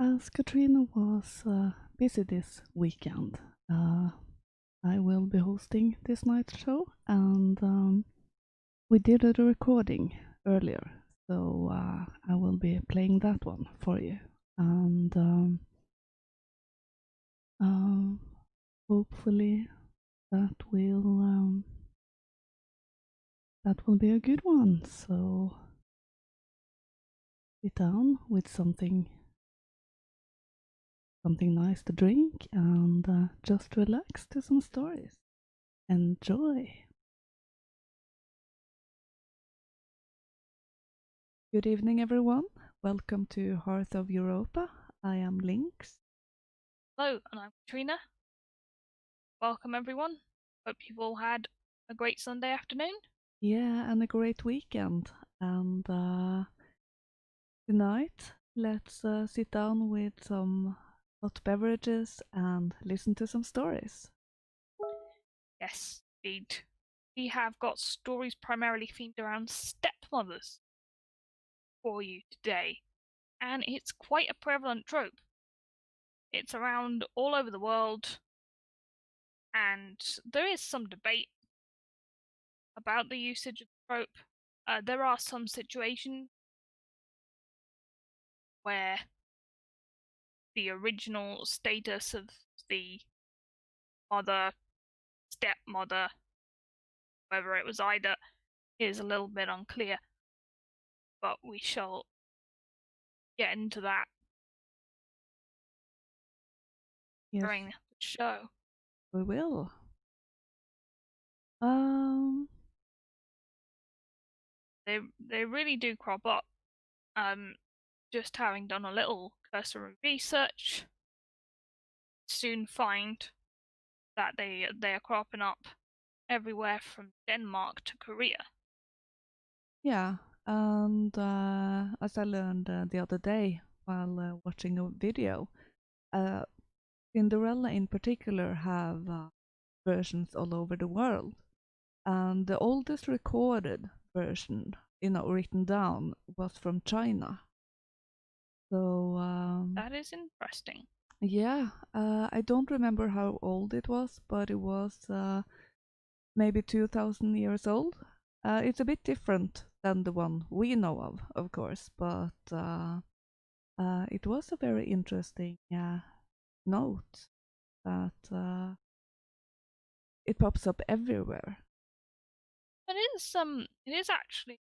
As Katrina was busy this weekend, I will be hosting this night's show, and we did a recording earlier, so I will be playing that one for you, and hopefully that will be a good one. So sit down with something nice to drink and just relax to some stories. Enjoy! Good evening, everyone. Welcome to Hearth of Europa. I am Lynx. Hello, and I'm Katrina. Welcome, everyone. Hope you've all had a great Sunday afternoon. Yeah, and a great weekend. And tonight, let's sit down with some hot beverages and listen to some stories. Yes, indeed. We have got stories primarily themed around stepmothers for you today, and it's quite a prevalent trope. It's around all over the world, and there is some debate about the usage of the trope. There are some situations where the original status of the mother, stepmother, whether it was either, is a little bit unclear, but we shall get into that Yes, during the show. we will. Um, They really do crop up. Just having done a little cursory research, soon find that they are cropping up everywhere from Denmark to Korea. yeah, and as I learned the other day while watching a video, uh, Cinderella in particular have versions all over the world. And the oldest recorded version, written down, was from China. So That is interesting. yeah, I don't remember how old it was, but it was maybe 2,000 years old. It's a bit different than the one we know of course, but it was a very interesting note that it pops up everywhere. But it is actually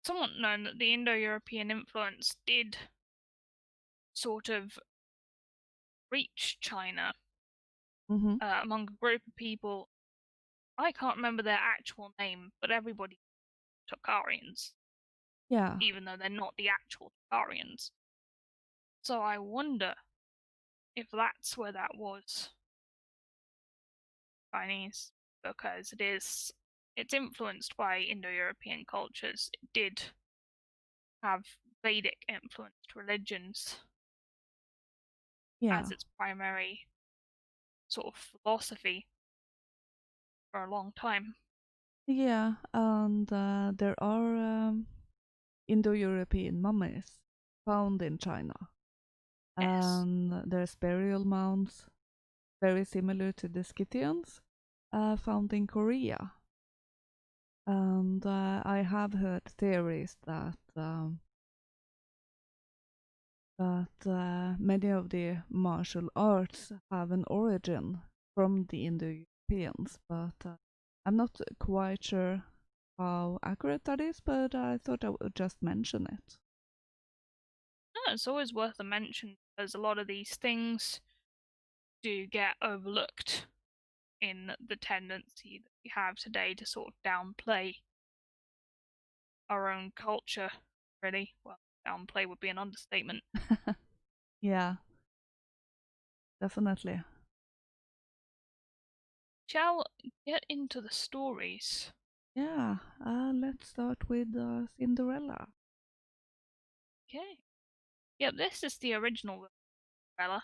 somewhat known that the Indo-European influence did sort of reach China Mm-hmm. among a group of people. I can't remember their actual name, but everybody Tokharians, Yeah, even though they're not the actual Tokharians. So I wonder if that's where that was Chinese, because it's influenced by Indo-European cultures. It did have Vedic influenced religions yeah. as its primary sort of philosophy for a long time. Yeah, and there are Indo-European mummies found in China, Yes. and there's burial mounds very similar to the Scythians found in Korea. And I have heard theories that many of the martial arts have an origin from the Indo-Europeans, but I'm not quite sure how accurate that is, but I thought I would just mention it. No, it's always worth a mention because a lot of these things do get overlooked in the tendency that we have today to sort of downplay our own culture, really. Well, downplay would be an understatement. Yeah, definitely. Shall get into the stories. Yeah, let's start with Cinderella. Okay. Yep, this is the original Cinderella.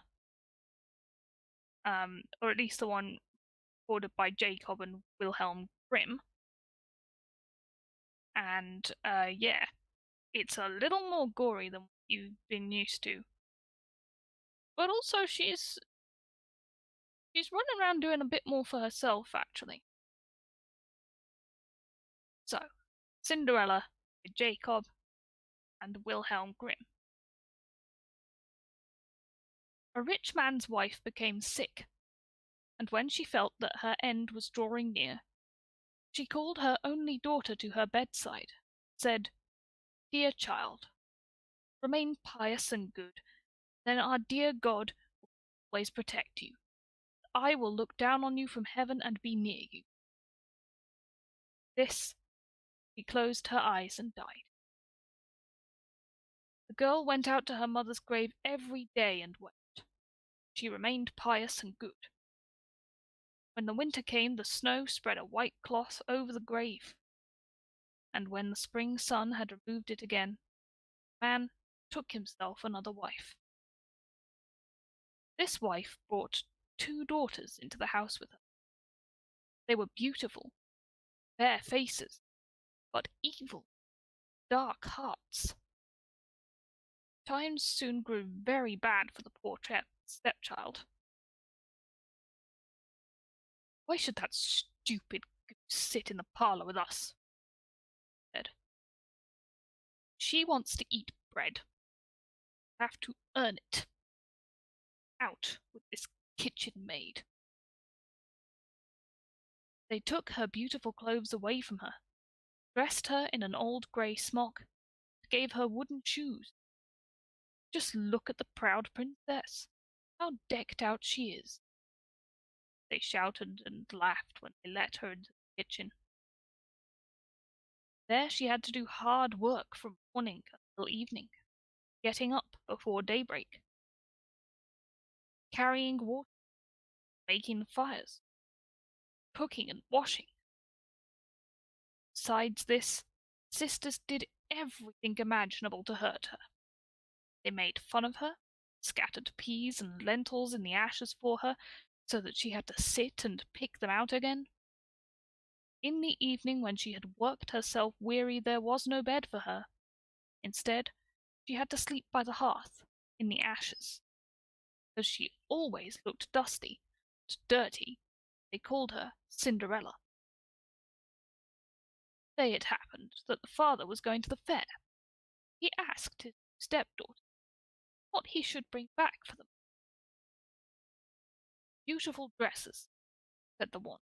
Or at least the one recorded by Jacob and Wilhelm Grimm. And yeah, it's a little more gory than what you've been used to But also she's running around doing a bit more for herself, actually. So, Cinderella, Jacob, and Wilhelm Grimm. A rich man's wife became sick, and when she felt that her end was drawing near, she called her only daughter to her bedside, said, "Dear child, remain pious and good, then our dear God will always protect you. I will look down on you from heaven and be near you." This, she closed her eyes and died. The girl went out to her mother's grave every day and wept. She remained pious and good. When the winter came, the snow spread a white cloth over the grave, and when the spring sun had removed it again, the man took himself another wife. This wife brought 2 daughters into the house with her. They were beautiful, fair faces, but evil, dark hearts. Times soon grew very bad for the poor stepchild. "Why should that stupid goose sit in the parlour with us?" he said. "She wants to eat bread. Have to earn it. Out with this kitchen maid." They took her beautiful clothes away from her, dressed her in an old grey smock, and gave her wooden shoes. "Just look at the proud princess. How decked out she is," they shouted and laughed when they let her into the kitchen. There she had to do hard work from morning until evening, getting up before daybreak, carrying water, making fires, cooking and washing. Besides this, sisters did everything imaginable to hurt her. They made fun of her, scattered peas and lentils in the ashes for her, so that she had to sit and pick them out again. In the evening, when she had worked herself weary, there was no bed for her. Instead, she had to sleep by the hearth, in the ashes. As she always looked dusty and dirty, they called her Cinderella. One day it happened that the father was going to the fair. He asked his stepdaughter what he should bring back for them. "Beautiful dresses," said the one.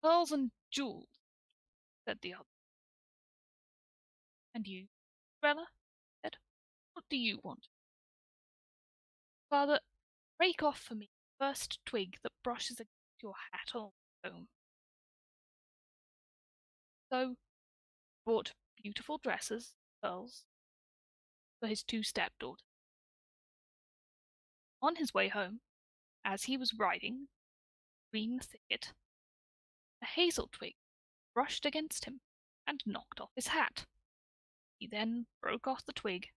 "Pearls and jewels," said the other. "And you, Cinderella?" he said. "What do you want?" "Father, break off for me the first twig that brushes against your hat on home." So he bought beautiful dresses, pearls, for his 2 stepdaughters. On his way home, as he was riding through a green thicket, a hazel twig brushed against him and knocked off his hat. He then broke off the twig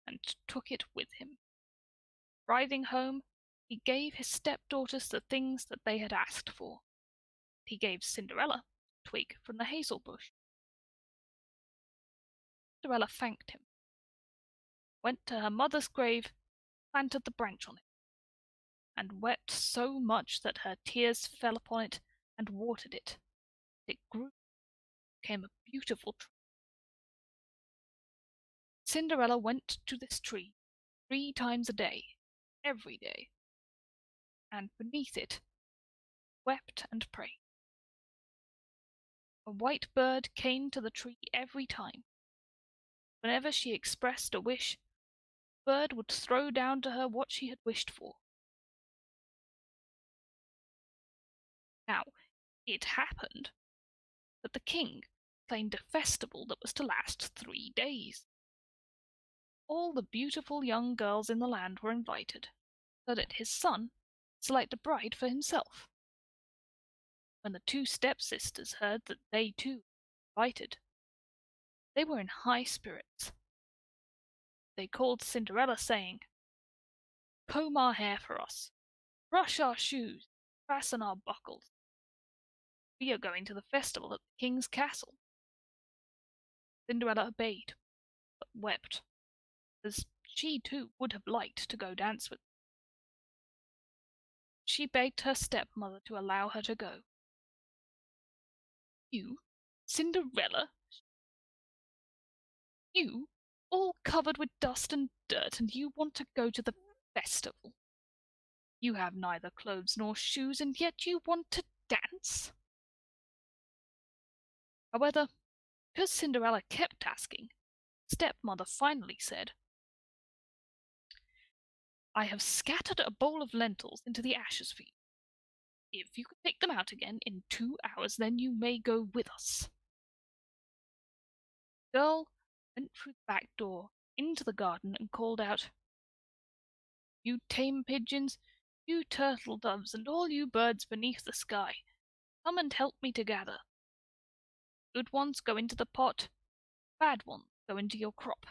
and took it with him. Riding home, he gave his stepdaughters the things that they had asked for. He gave Cinderella a twig from the hazel bush. Cinderella thanked him, went to her mother's grave, planted the branch on it, and wept so much that her tears fell upon it and watered it. It grew, became a beautiful tree. Cinderella went to this tree 3 times a day, every day, and beneath it wept and prayed. A white bird came to the tree every time. Whenever she expressed a wish, the bird would throw down to her what she had wished for. Now, it happened that the king planned a festival that was to last 3 days. All the beautiful young girls in the land were invited, so that his son select a bride for himself. When the 2 stepsisters heard that they too were invited, they were in high spirits. They called Cinderella, saying, "Comb our hair for us, brush our shoes, fasten our buckles. We are going to the festival at the king's castle." Cinderella obeyed, but wept, as She too would have liked to go dance with them. She begged her stepmother to allow her to go. You, Cinderella, you, all covered with dust and dirt, and you want to go to the festival. You have neither clothes nor shoes, and yet you want to dance. However, because Cinderella kept asking, stepmother finally said, I have scattered a bowl of lentils into the ashes for you. If you can pick them out again in 2 hours, then you may go with us. The girl went through the back door into the garden and called out, You tame pigeons, you turtle doves, and all you birds beneath the sky, come and help me to gather. Good ones go into the pot, bad ones go into your crop.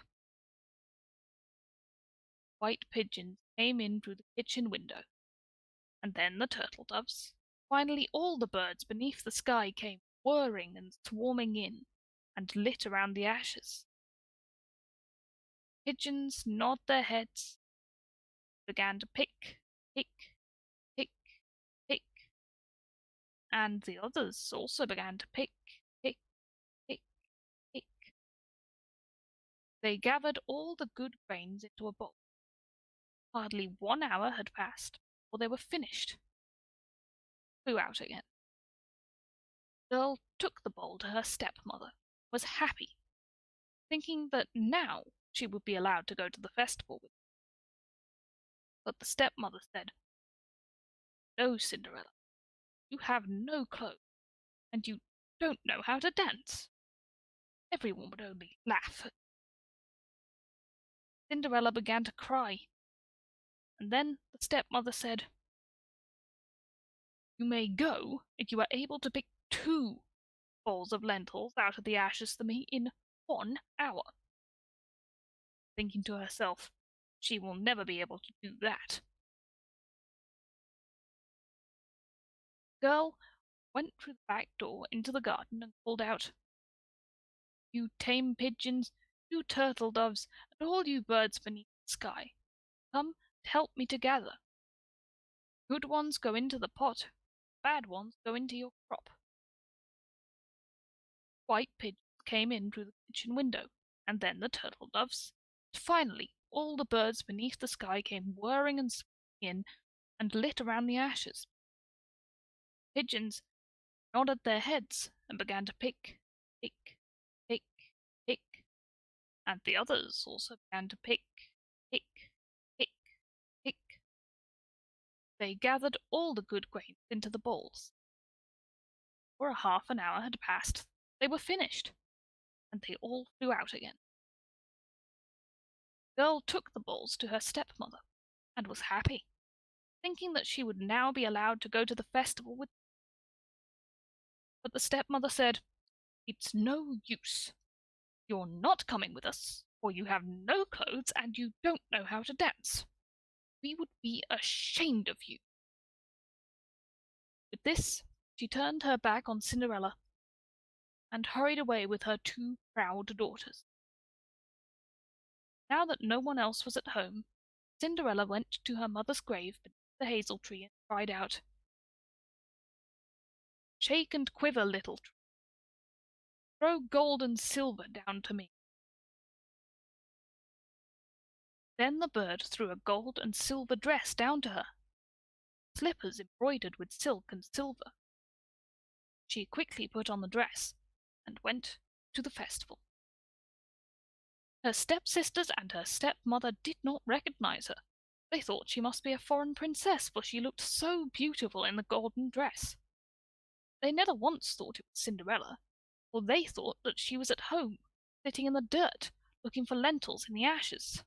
White pigeons came in through the kitchen window, and then the turtle doves. Finally, all the birds beneath the sky came whirring and swarming in, and lit around the ashes. Pigeons nod their heads, began to pick, pick, pick, pick, and the others also began to pick, pick, pick, pick. They gathered all the good grains into a bowl. Hardly 1 hour had passed before they were finished. Flew out again. The girl took the bowl to her stepmother, was happy, thinking that now she would be allowed to go to the festival with them. But the stepmother said, No, Cinderella, you have no clothes, and you don't know how to dance. Everyone would only laugh. Cinderella began to cry, and then the stepmother said, You may go if you are able to pick 2 bowls of lentils out of the ashes for me in 1 hour. Thinking to herself, she will never be able to do that. The girl went through the back door into the garden and called out, You tame pigeons, you turtle doves, and all you birds beneath the sky, come and help me to gather. Good ones go into the pot, bad ones go into your crop. White pigeons came in through the kitchen window, and then the turtle doves. And finally, all the birds beneath the sky came whirring and swimming in and lit around the ashes. Pigeons nodded their heads and began to pick, pick, pick, pick, and the others also began to pick, pick, pick, pick. They gathered all the good grains into the bowls. Before a half an hour had passed, they were finished, and they all flew out again. The girl took the bowls to her stepmother, and was happy, thinking that she would now be allowed to go to the festival with them. But the stepmother said, It's no use. You're not coming with us, for you have no clothes and you don't know how to dance. We would be ashamed of you. With this, she turned her back on Cinderella and hurried away with her 2 proud daughters. Now that no one else was at home, Cinderella went to her mother's grave beneath the hazel tree and cried out, Shake and quiver, little tree. Throw gold and silver down to me. Then the bird threw a gold and silver dress down to her, slippers embroidered with silk and silver. She quickly put on the dress and went to the festival. Her stepsisters and her stepmother did not recognize her. They thought she must be a foreign princess, for she looked so beautiful in the golden dress. They never once thought it was Cinderella, for they thought that she was at home, sitting in the dirt, looking for lentils in the ashes.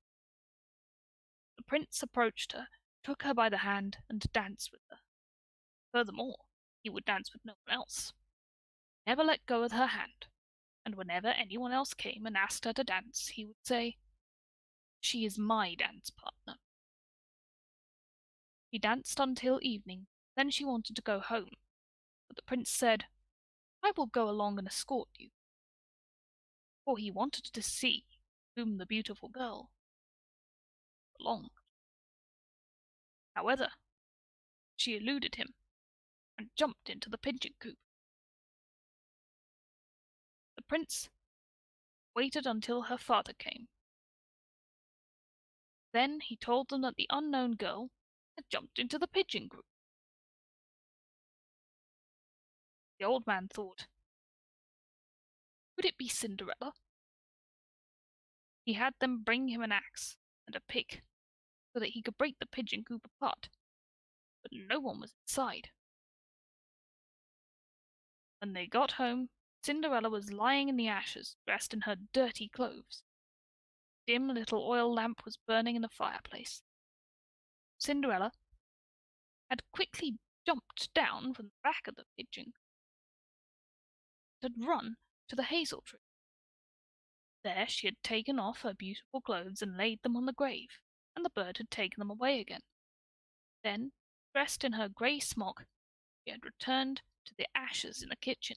The prince approached her, took her by the hand, and danced with her. Furthermore, he would dance with no one else. Never let go of her hand, and whenever anyone else came and asked her to dance, he would say, She is my dance partner. He danced until evening, then she wanted to go home, but the prince said, I will go along and escort you, for he wanted to see whom the beautiful girl. belonged. However, she eluded him and jumped into the pigeon coop. The prince waited until her father came. Then he told them that the unknown girl had jumped into the pigeon coop. The old man thought, could it be Cinderella? He had them bring him an axe and a pick so that he could break the pigeon coop apart, but no one was inside. When they got home, Cinderella was lying in the ashes, dressed in her dirty clothes. A dim little oil lamp was burning in the fireplace. Cinderella had quickly jumped down from the back of the pigeon and had run to the hazel tree. There she had taken off her beautiful clothes and laid them on the grave, and the bird had taken them away again. Then, dressed in her grey smock, she had returned to the ashes in the kitchen.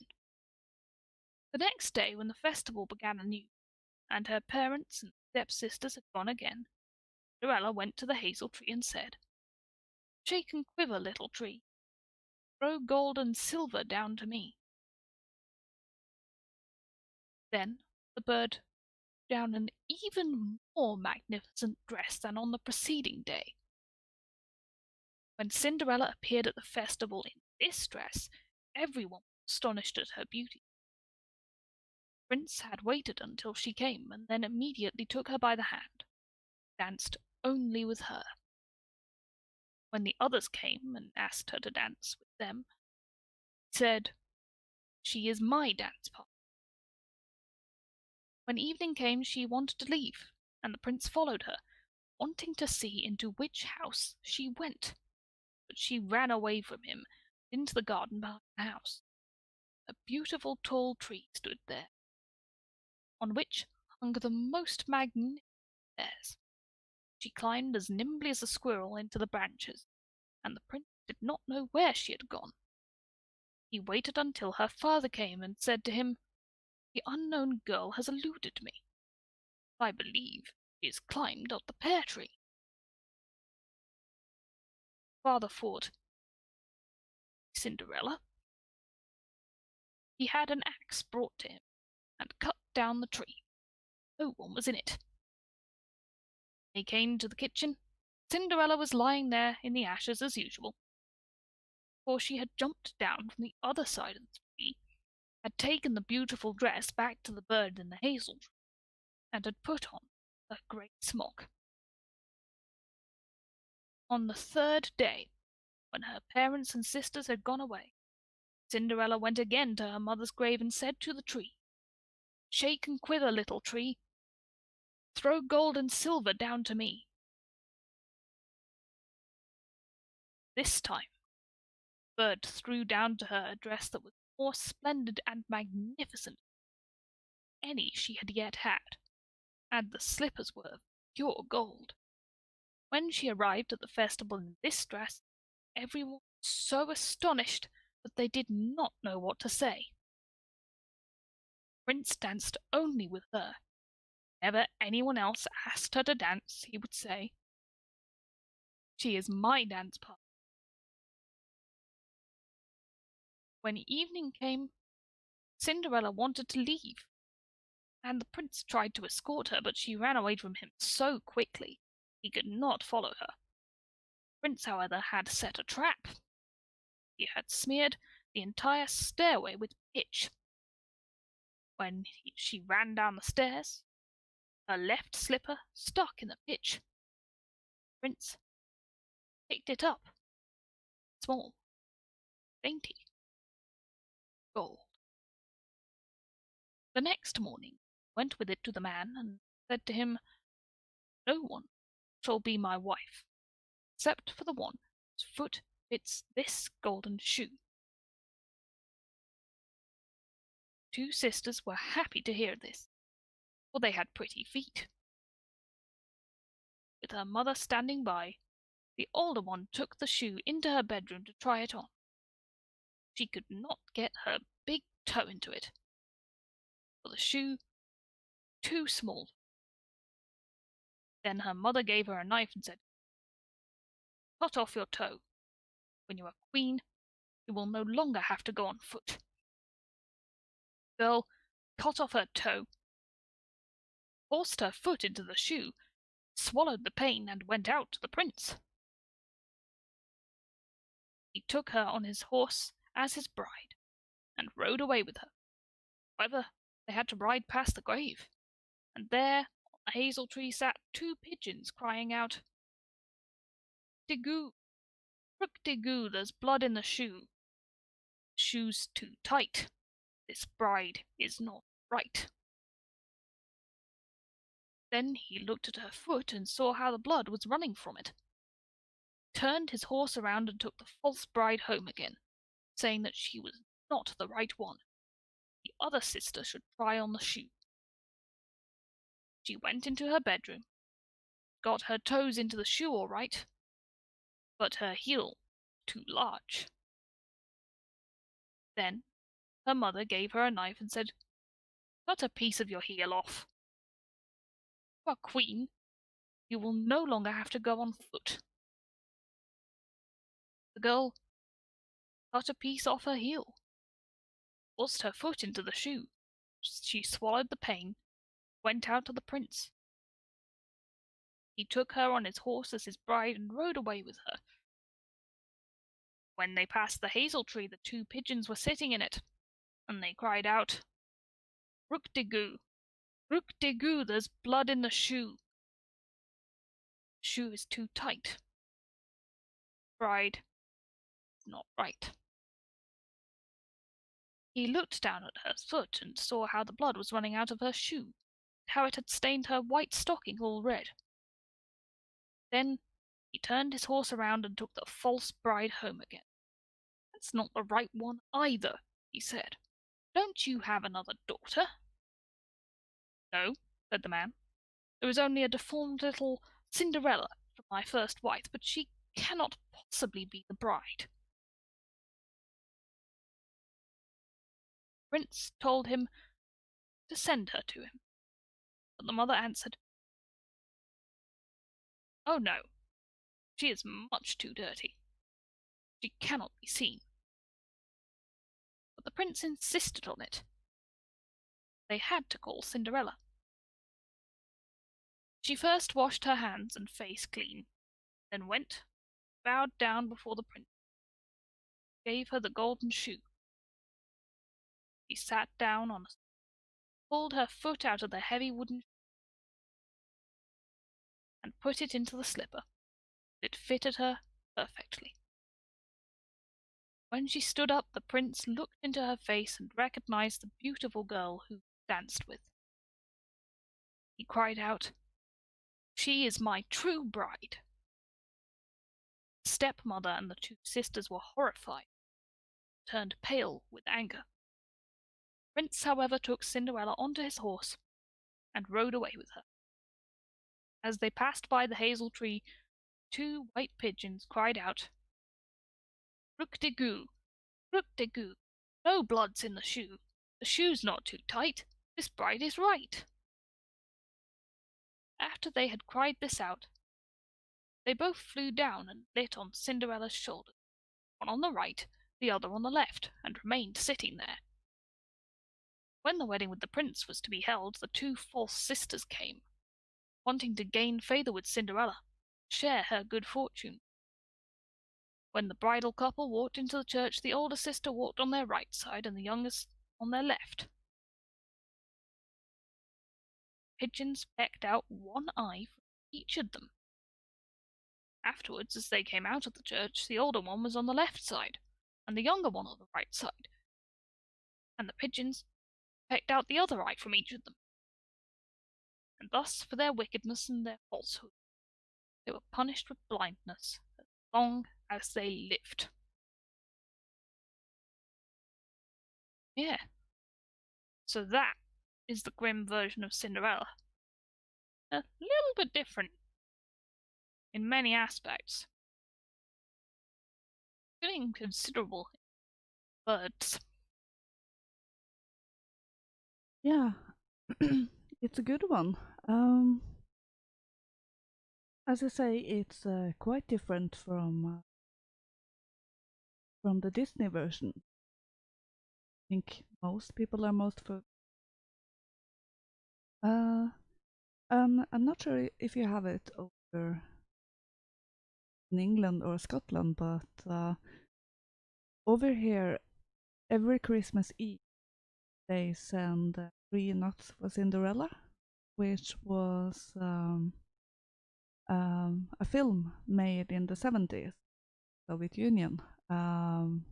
The next day, when the festival began anew, and her parents and stepsisters had gone again, Cinderella went to the hazel tree and said, shake and quiver, little tree, throw gold and silver down to me. Then the bird threw down an even more magnificent dress than on the preceding day. When Cinderella appeared at the festival in this dress, everyone was astonished at her beauty. The prince had waited until she came, and then immediately took her by the hand, danced only with her. When the others came and asked her to dance with them, she said, she is my dance partner. When evening came, she wanted to leave, and the prince followed her, wanting to see into which house she went. But she ran away from him into the garden behind the house. A beautiful tall tree stood there, on which hung the most magnificent pears. She climbed as nimbly as a squirrel into the branches, and the prince did not know where she had gone. He waited until her father came and said to him, the unknown girl has eluded me. I believe she has climbed up the pear tree. Father thought, Cinderella? He had an axe brought to him and cut down the tree. No one was in it. They came to the kitchen. Cinderella was lying there in the ashes as usual, for she had jumped down from the other side of the tree, had taken the beautiful dress back to the bird in the hazel tree, and had put on a great smock. On the third day, when her parents and sisters had gone away, Cinderella went again to her mother's grave and said to the tree, shake and quiver, little tree, throw gold and silver down to me. This time, the bird threw down to her a dress that was more splendid and magnificent than any she had yet had, and the slippers were of pure gold. When she arrived at the festival in this dress, everyone was so astonished that they did not know what to say. The prince danced only with her. Whenever anyone else asked her to dance, he would say, she is my dance partner. When evening came, Cinderella wanted to leave, and the prince tried to escort her, but she ran away from him so quickly he could not follow her. The prince, however, had set a trap. He had smeared the entire stairway with pitch. When she ran down the stairs, her left slipper stuck in the pitch. The prince picked it up, small, dainty, gold. The next morning he went with it to the man and said to him, no one shall be my wife, except for the one whose foot fits this golden shoe. Two sisters were happy to hear this, for they had pretty feet. With her mother standing by, the older one took the shoe into her bedroom to try it on. She could not get her big toe into it, for the shoe was too small. Then her mother gave her a knife and said, "Cut off your toe. When you are queen, you will no longer have to go on foot." The girl cut off her toe, forced her foot into the shoe, swallowed the pain, and went out to the prince. He took her on his horse as his bride, and rode away with her. However, they had to ride past the grave, and there on the hazel tree sat two pigeons, crying out, "Digoo, Rook-de-goo, there's blood in the shoe. The shoe's too tight. This bride is not right." Then he looked at her foot and saw how the blood was running from it, turned his horse around and took the false bride home again, saying that she was not the right one. The other sister should try on the shoe. She went into her bedroom, got her toes into the shoe all right, but her heel too large. Then her mother gave her a knife and said, "Cut a piece of your heel off. You are queen, you will no longer have to go on foot." The girl cut a piece off her heel, forced her foot into the shoe. She swallowed the pain, went out to the prince. He took her on his horse as his bride and rode away with her. When they passed the hazel tree, the two pigeons were sitting in it, and they cried out, "Rook-de-goo, Rook-de-goo, there's blood in the shoe. The shoe is too tight. Bride is not right." He looked down at her foot and saw how the blood was running out of her shoe, how it had stained her white stocking all red. Then he turned his horse around and took the false bride home again. "That's not the right one either," he said. "Don't you have another daughter?" "No," said the man. "There is only a deformed little Cinderella from my first wife, but she cannot possibly be the bride." The prince told him to send her to him, but the mother answered, "Oh no, she is much too dirty. She cannot be seen." But the prince insisted on it. They had to call Cinderella. She first washed her hands and face clean, then went, bowed down before the prince, gave her the golden shoe. She sat down on a pulled her foot out of the heavy wooden and put it into the slipper. It fitted her perfectly. When she stood up, the prince looked into her face and recognized the beautiful girl who danced with. He cried out, "She is my true bride." The stepmother and the two sisters were horrified, turned pale with anger. The prince, however, took Cinderella onto his horse and rode away with her. As they passed by the hazel tree, two white pigeons cried out, "Rook-de-goo, Rook-de-goo, no blood's in the shoe. The shoe's not too tight. This bride is right." After they had cried this out, they both flew down and lit on Cinderella's shoulders, one on the right, the other on the left, and remained sitting there. When the wedding with the prince was to be held, the two false sisters came, wanting to gain favour with Cinderella, share her good fortune. When the bridal couple walked into the church, the older sister walked on their right side and the youngest on their left. Pigeons pecked out one eye from each of them. Afterwards, as they came out of the church, the older one was on the left side, and the younger one on the right side, and the pigeons pecked out the other eye from each of them. And thus, for their wickedness and their falsehood, they were punished with blindness as long as they lived. Yeah, so that is the grim version of Cinderella. A little bit different in many aspects, getting considerable words. Yeah, it's a good one. As I say, it's quite different from the Disney version. I think most people are most for. Uh, I'm not sure if you have it over in England or Scotland, but over here, every Christmas Eve they send Three Nuts for Cinderella, which was a film made in the 70s, Soviet Union. Um,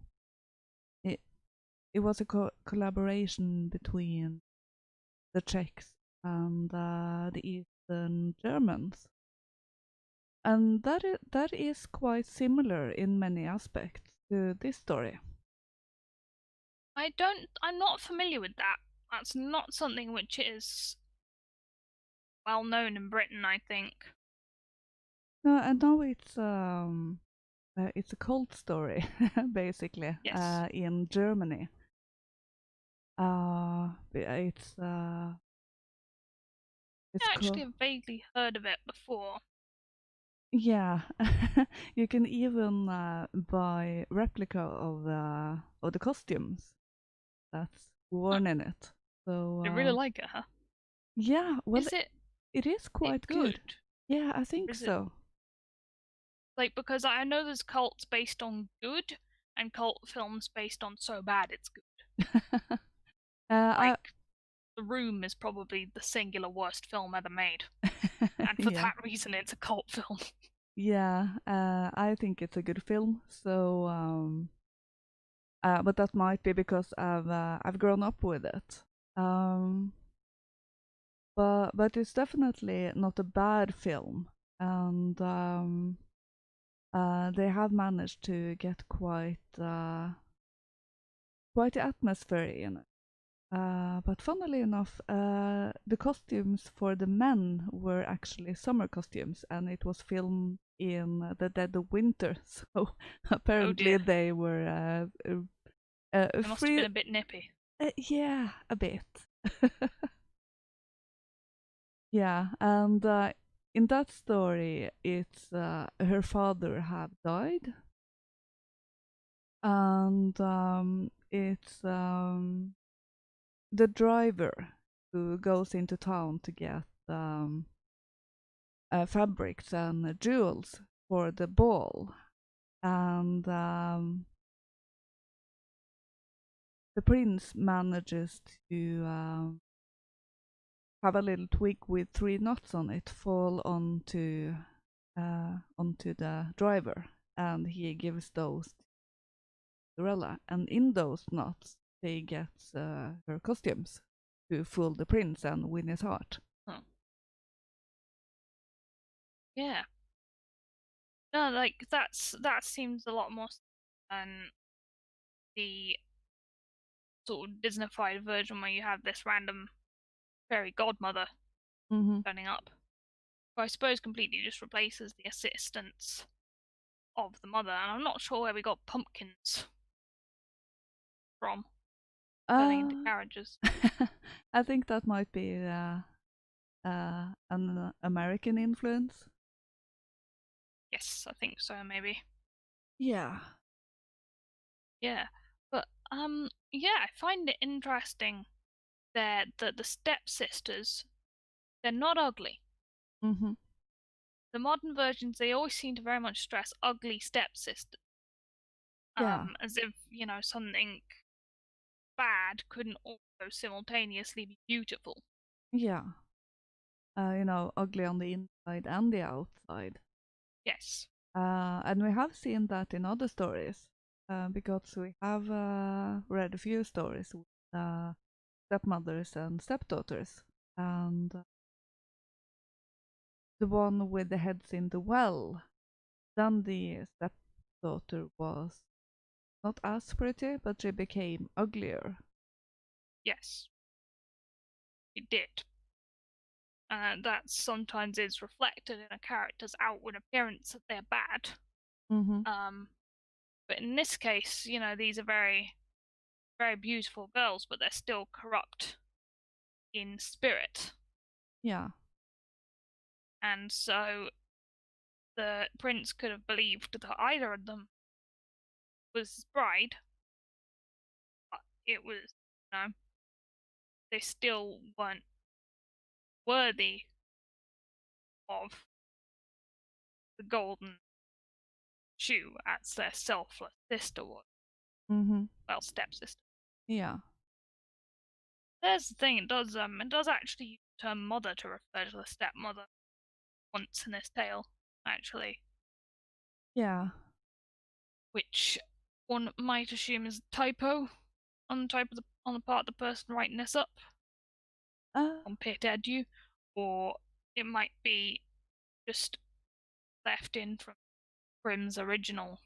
it, it was a collaboration between the Czechs and the Eastern Germans. And that is quite similar in many aspects to this story. I'm not familiar with that. That's not something which is well known in Britain, I think. No, I know it's a cult story, basically, Yes. in Germany. It's I co- actually have vaguely heard of it before. yeah. You can even buy replica of the costumes that's Huh. worn in it. So I really like it, huh? yeah, well, Is it is it quite good? good. Yeah, I think Is it so. like because I know there's cults based on good and cult films based on so bad it's good. I Like The Room is probably the singular worst film ever made, and for yeah, that reason it's a cult film. yeah. I think it's a good film. So but that might be because I've grown up with it. Um, but it's definitely not a bad film, and they have managed to get quite the atmosphere in it. But funnily enough, the costumes for the men were actually summer costumes, and it was filmed in the dead of winter. So Oh apparently dear, they were it must have free. been a bit nippy. Yeah, a bit. Yeah, and in that story, it's her father have died, and it's the driver who goes into town to get fabrics and jewels for the ball, and the prince manages to have a little twig with three knots on it fall onto the driver, and he gives those to Cinderella, and in those knots he gets her costumes to fool the prince and win his heart. Huh. Yeah, no, like that seems a lot more than the sort of Disneyfied version where you have this random fairy godmother Mm-hmm. turning up, who I suppose completely just replaces the assistance of the mother. And I'm not sure where we got pumpkins from turning into Uh, carriages. I think that might be an American influence. Yes, I think so, maybe. Yeah. Yeah, but yeah, I find it interesting that the stepsisters they're not ugly. Mm-hmm. The modern versions they always seem to very much stress ugly stepsisters, Yeah. as if something bad couldn't also simultaneously be beautiful. Yeah. Ugly on the inside and the outside. Yes. And we have seen that in other stories, because we have read a few stories with stepmothers and stepdaughters. And the one with the heads in the well, then the stepdaughter was not as pretty, but she became uglier. Yes, it did. That sometimes is reflected in a character's outward appearance that they're bad. Mm-hmm. Um, but in this case, these are very, very beautiful girls, but they're still corrupt in spirit. Yeah. And so the prince could have believed that either of them was his bride, but it was, you know, they still weren't worthy of the golden shoe as their selfless sister was. Mm-hmm. Well, stepsister. Yeah. There's the thing, it does actually use the term mother to refer to the stepmother once in this tale, actually, Yeah. which one might assume is a typo on the part of the person writing this up Uh, on Pit Edu, or it might be just left in from Grimm's original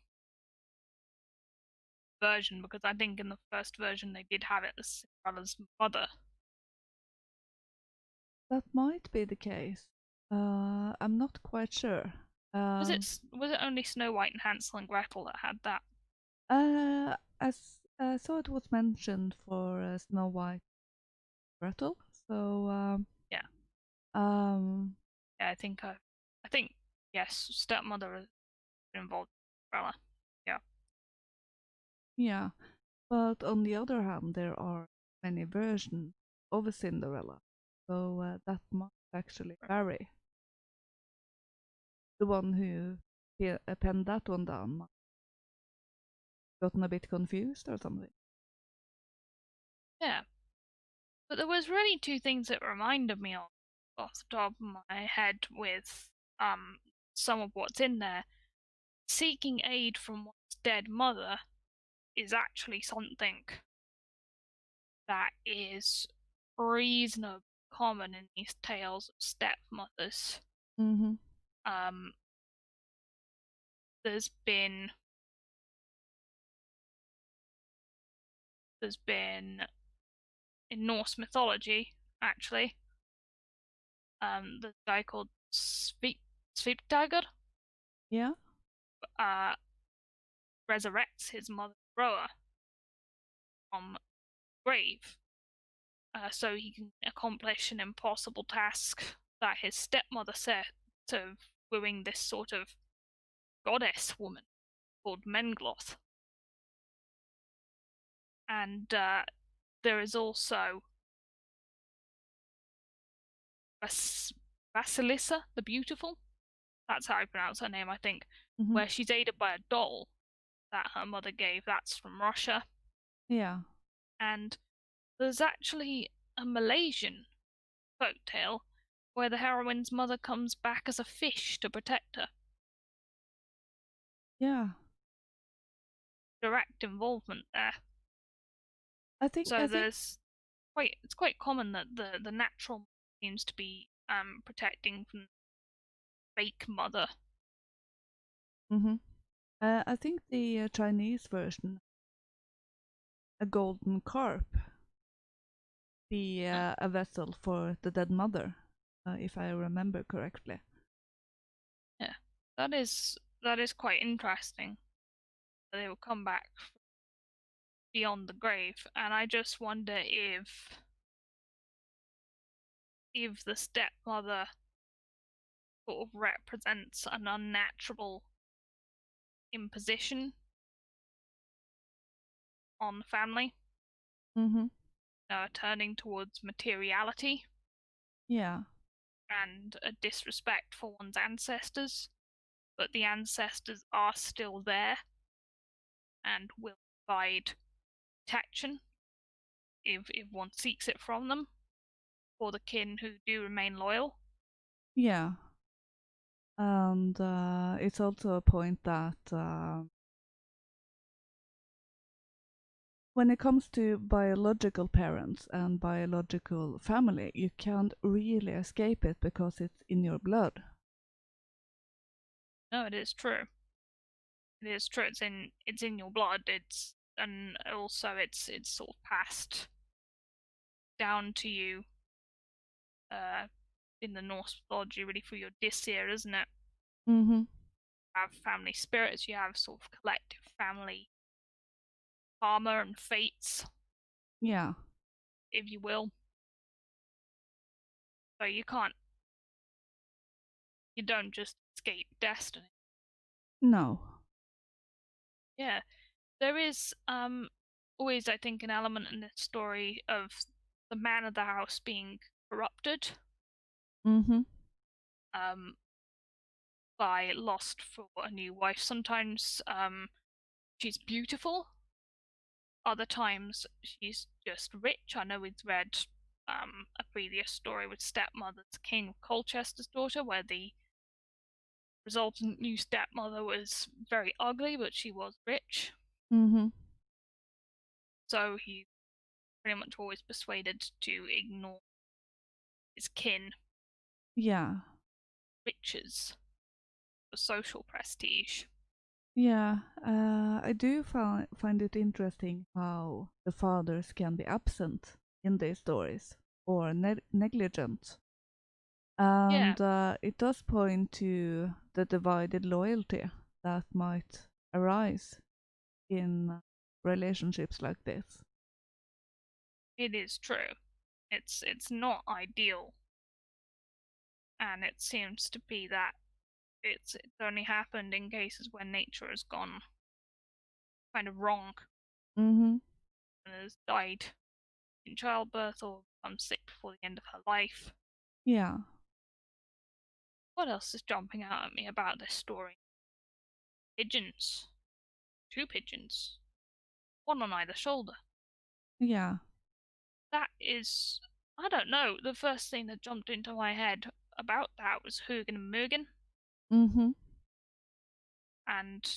version, because I think in the first version they did have it as Cinderella's mother. that might be the case. I'm not quite sure. Was it only Snow White and Hansel and Gretel that had that? As I saw it was mentioned for Snow White Gretel, so Yeah, um, yeah. I think yes, stepmother is involved in Cinderella. Yeah, yeah. But on the other hand, there are many versions of a Cinderella, so that might actually vary. The one who penned that one down might have gotten a bit confused or something. yeah. But there was really two things that reminded me of off the top of my head with um some of what's in there. Seeking aid from one's dead mother is actually something that is reasonably common in these tales of stepmothers. Mm-hmm. Um, there's been there's been in Norse mythology actually. There's a guy called Svipdagur Yeah, uh, resurrects his mother Groa from the grave, so he can accomplish an impossible task that his stepmother set of wooing this sort of goddess woman called Mengloth. And there is also Vasilissa the Beautiful. That's how I pronounce her name, I think. mm-hmm. Where she's aided by a doll that her mother gave. That's from Russia. Yeah, And there's actually a Malaysian folktale where the heroine's mother comes back as a fish to protect her. yeah. Direct involvement there. I So think, there's it's quite common that the natural seems to be protecting from fake mother. mm-hmm. I think the Chinese version, a golden carp, be Hmm. a vessel for the dead mother, if I remember correctly. Yeah, that is quite interesting. They will come back beyond the grave, and I just wonder if the stepmother sort of represents an unnatural imposition on the family, Mm-hmm. turning towards materiality Yeah, and a disrespect for one's ancestors, but the ancestors are still there and will provide protection if one seeks it from them for the kin who do remain loyal. yeah. And it's also a point that when it comes to biological parents and biological family, you can't really escape it because it's in your blood. No, it is true. It is true. It's in your blood. It's and also it's sort of passed down to you uh in the Norse mythology really through your Disir, isn't it? Mm-hmm. You have family spirits, you have sort of collective family karma and fates, Yeah, if you will. So you don't just escape destiny. No. Yeah, there is always, I think, an element in this story of the man of the house being corrupted Mm-hmm. um by lust for a new wife. Sometimes she's beautiful, other times she's just rich. I know we've read a previous story with Stepmothers, King of Colchester's daughter, where the resultant new stepmother was very ugly, but she was rich. Mm-hmm. So he pretty much always persuaded to ignore his kin Yeah. riches for social prestige. Yeah. I do find it interesting how the fathers can be absent in these stories or negligent. Yeah, And it does point to the divided loyalty that might arise in relationships like this. it is true. It's not ideal, and it seems to be that it's only happened in cases where nature has gone kind of wrong Mm-hmm. and has died in childbirth or become sick before the end of her life. Yeah. What else is jumping out at me about this story? Pigeons. Two pigeons. One on either shoulder. Yeah. That is, I don't know, the first thing that jumped into my head about that was Hugin and Mugen, Mm-hmm. and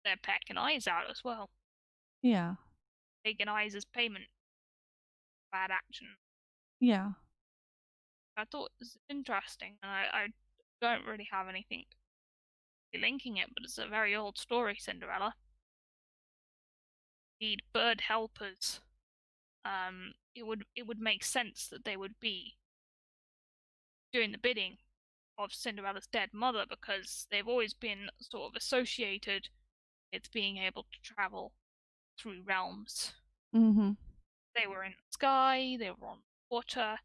they're pecking eyes out as well. Yeah. Taking eyes as payment for bad action. Yeah. I thought this was interesting, and I don't really have anything linking it, but it's a very old story, Cinderella. Need bird helpers. It would make sense that they would be doing the bidding of Cinderella's dead mother because they've always been sort of associated with being able to travel through realms. Mm-hmm. They were in the sky, they were on water.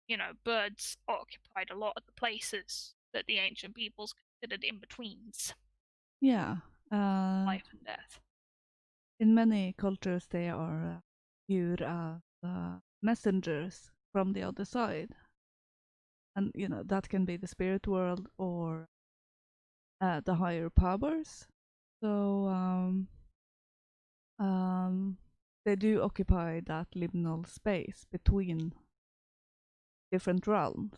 You know, birds occupied a lot of the places that the ancient peoples considered in betweens Yeah. life and death. In many cultures, they are viewed as messengers from the other side, and that can be the spirit world or the higher powers. So um, they do occupy that liminal space between different realms.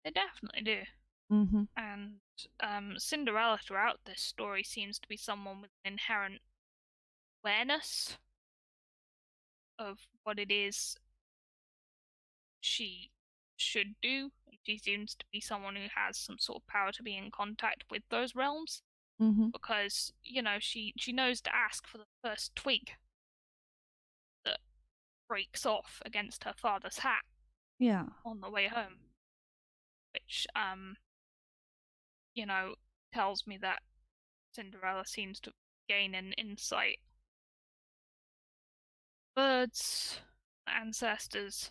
They definitely do. Mm-hmm. And Cinderella throughout this story seems to be someone with an inherent awareness of what it is she should do. She seems to be someone who has some sort of power to be in contact with those realms Mm-hmm. because she knows to ask for the first twig that breaks off against her father's hat Yeah. on the way home, which you know tells me that Cinderella seems to gain an insight. Birds, ancestors,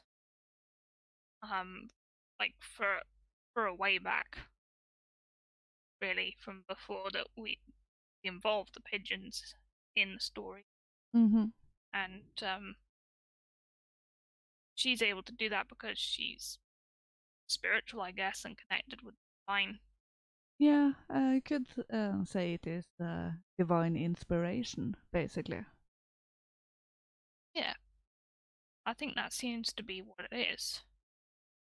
um, like for a way back, really, from before that we involved the pigeons in the story, Mm-hmm. and she's able to do that because she's spiritual, I guess, and connected with the divine. Yeah, I could say it is divine inspiration, basically. Yeah, I think that seems to be what it is,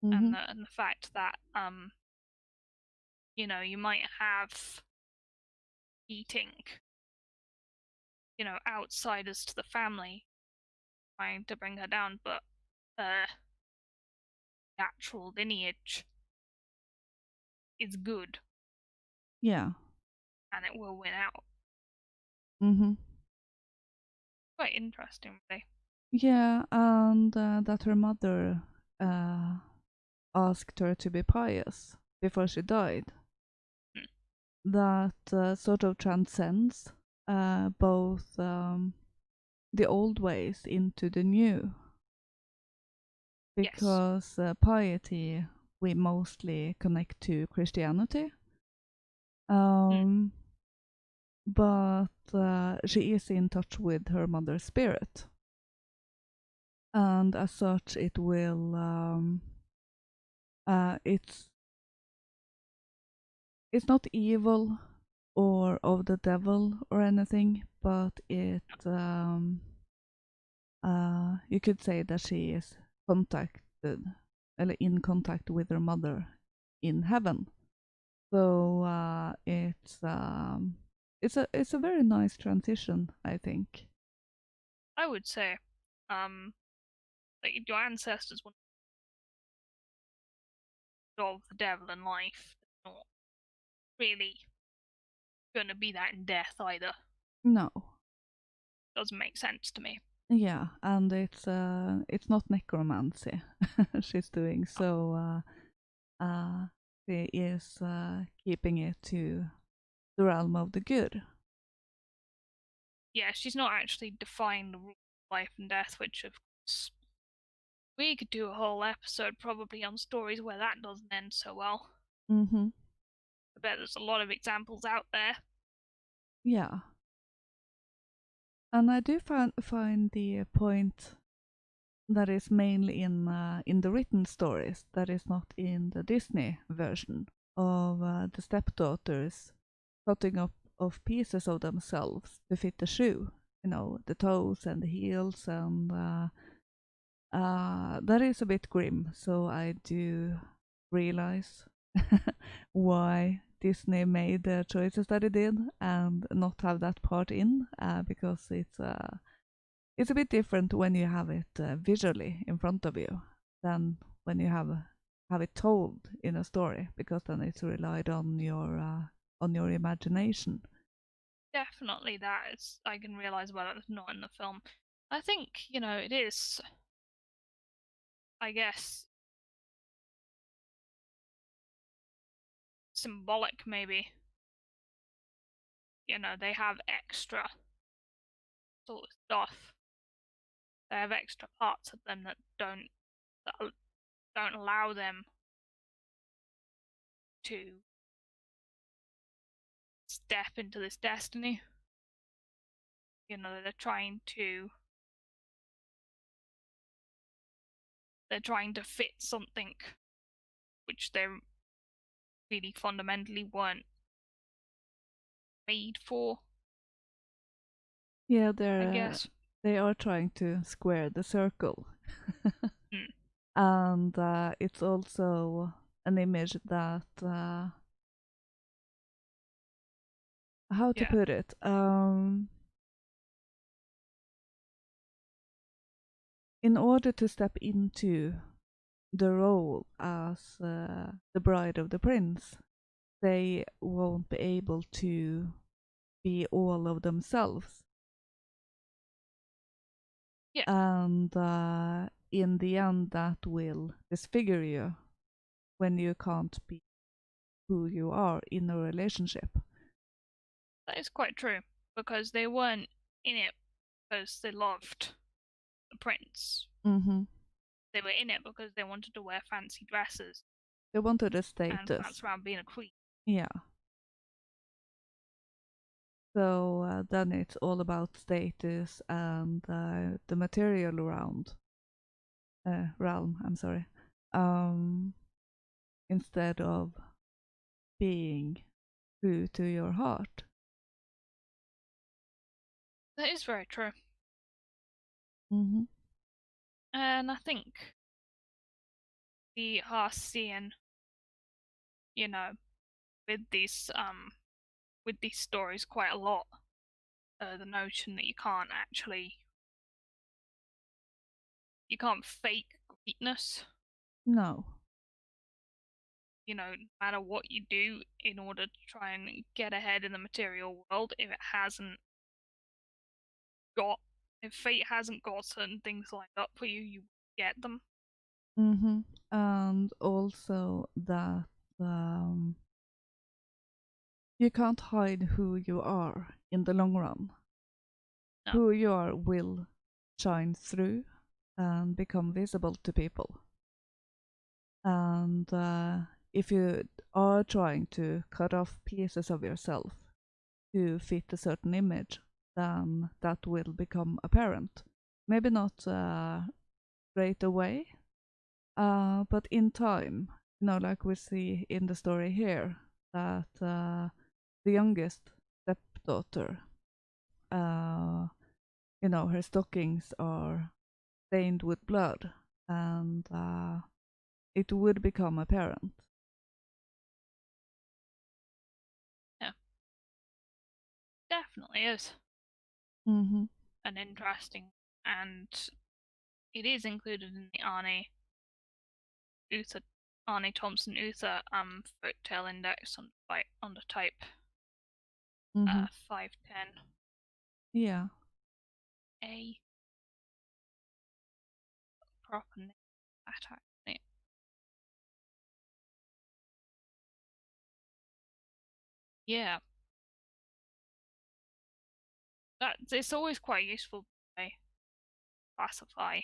Mm-hmm. and the fact that you might have eating outsiders to the family trying to bring her down, but her natural lineage is good Yeah. and it will win out. Mm-hmm. Quite interesting, really. Yeah, and that her mother uh, asked her to be pious before she died. Hmm. That sort of transcends both the old ways into the new, Yes. because piety we mostly connect to Christianity. Mm. Um, but she is in touch with her mother's spirit, and as such, it will. It's not evil or of the devil or anything, but you could say that she is contacted, in contact with her mother in heaven. So it's a very nice transition, I think. I would say, um, like your ancestors were not of the devil in life. They're not really going to be that in death either. No, Doesn't make sense to me. yeah, and it's not necromancy she's doing. So she is keeping it to the realm of the good. Yeah, she's not actually defying the rule of life and death, which of course we could do a whole episode probably on stories where that doesn't end so well. Mm-hmm. I bet there's a lot of examples out there. Yeah, and I do find the point that is mainly in the written stories that is not in the Disney version of the stepdaughters cutting up of pieces of themselves to fit the shoe. You know, the toes and the heels, and that is a bit grim. So I do realize why Disney made the choices that it did and not have that part in, because it's a bit different when you have it visually in front of you than when you have it told in a story, because then it's relied on your imagination. Definitely that is, I can realize why that's not in the film. I think, it is, I guess, symbolic maybe. They have extra sort of stuff. They have extra parts of them that don't allow them to step into this destiny. They're trying to fit something which they really fundamentally weren't made for, Yeah, I guess. they are trying to square the circle, Mm, and it's also an image that how to yeah, put it, in order to step into the role as the bride of the prince, they won't be able to be all of themselves. yeah. And in the end, that will disfigure you when you can't be who you are in a relationship. That is quite true because they weren't in it because they loved the prince. Mm-hmm. They were in it because they wanted to wear fancy dresses They wanted a and status. prance around being a queen. Yeah. So then it's all about status and the material realm. I'm sorry. Um, Instead of being true to your heart. That is very true. Mm-hmm. And I think we are seeing, you know, with these stories quite a lot. The notion that you can't fake greatness. No. No matter what you do in order to try and get ahead in the material world, got if fate hasn't got certain things lined up for you, you get them. Mm-hmm. And also that um, you can't hide who you are in the long run. No, Who you are will shine through and become visible to people. And if you are trying to cut off pieces of yourself to fit a certain image, then that will become apparent. Maybe not straight away, but in time, like we see in the story here, that the youngest stepdaughter, uh, her stockings are stained with blood, and it would become apparent. Yeah, definitely is Mm-hmm. an interesting, and it is included in the Uther Arnie Thompson Uther folktale index on the type Mm-hmm. 510 Yeah. A proper name that actually. Yeah, that it's always quite useful to classify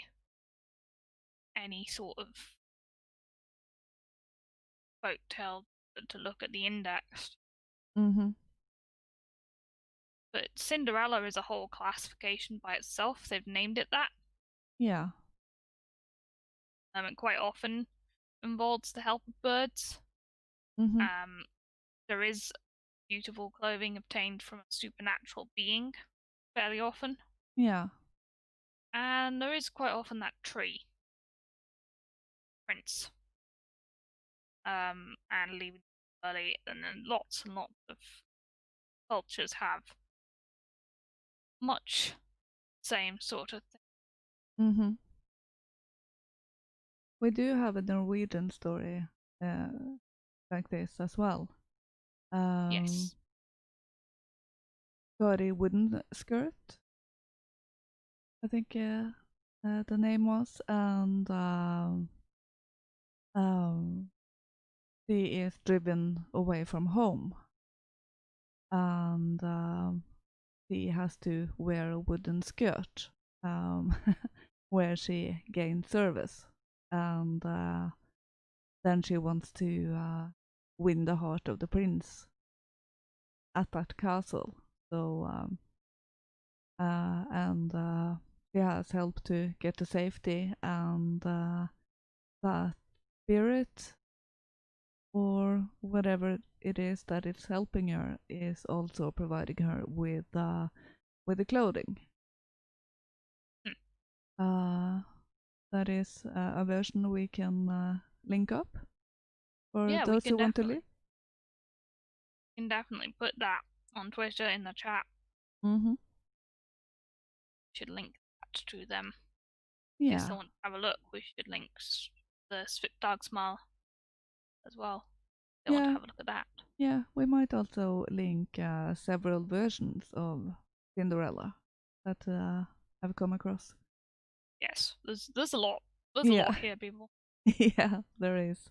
any sort of folktale to look at the index. Mm-hmm. But Cinderella is a whole classification by itself. They've named it that. Yeah. It quite often involves the help of birds. Mm-hmm. Um, there is beautiful clothing obtained from a supernatural being fairly often, Yeah. and there is quite often that tree prince and leaving early, and then lots and lots of cultures have much same sort of thing. Mm-hmm. We do have a Norwegian story uh, like this as well. Um, Yes. Kari Wooden Skirt, I think the name was, and um, she is driven away from home, and she has to wear a wooden skirt um, where she gains service, and then she wants to win the heart of the prince at that castle. So and she has help to get to safety, and that spirit or whatever it is that is helping her is also providing her with the clothing. Hmm. Uh, that is a version we can link up for Yeah, we those who can want to definitely live. put that on Twitter in the chat. Mm-hmm. Should link that to them. If Yeah, someone have a look, we should link the Dog Smile as well. They want to yeah, have a look at that. yeah. We might also link several versions of Cinderella that I've come across. Yes, there's a lot. There's a Yeah, lot here, people. yeah, there is.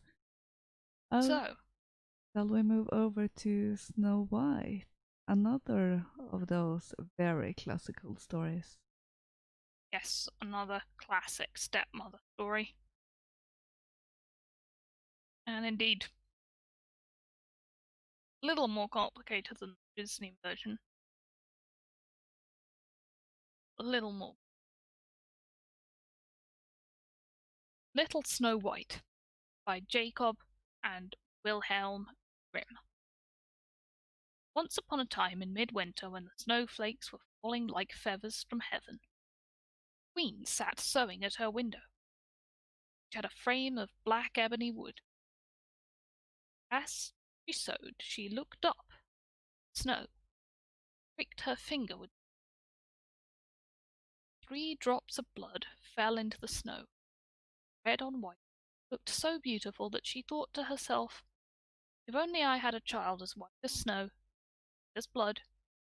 Oh, So, shall we move over to Snow White? Another of those very classical stories. yes, another classic stepmother story. And indeed, a little more complicated than the Disney version. A little more. Little Snow White by Jacob and Wilhelm Grimm. Once upon a time in midwinter, when the snowflakes were falling like feathers from heaven, the Queen sat sewing at her window, which had a frame of black ebony wood. As she sewed, she looked up at the snow, pricked her finger with 3 drops of blood fell into the snow, red on white, looked so beautiful that she thought to herself, if only I had a child as white as snow, as blood,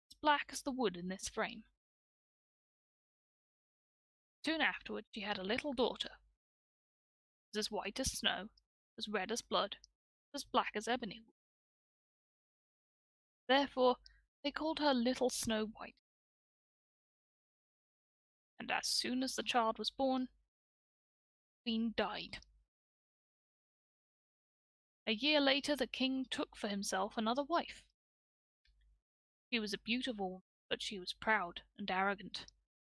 as black as the wood in this frame. Soon afterward she had a little daughter, as white as snow, as red as blood, as black as ebony wood. Therefore they called her Little Snow White. And as soon as the child was born, the Queen died. A year later the king took for himself another wife. She was a beautiful woman, but she was proud and arrogant,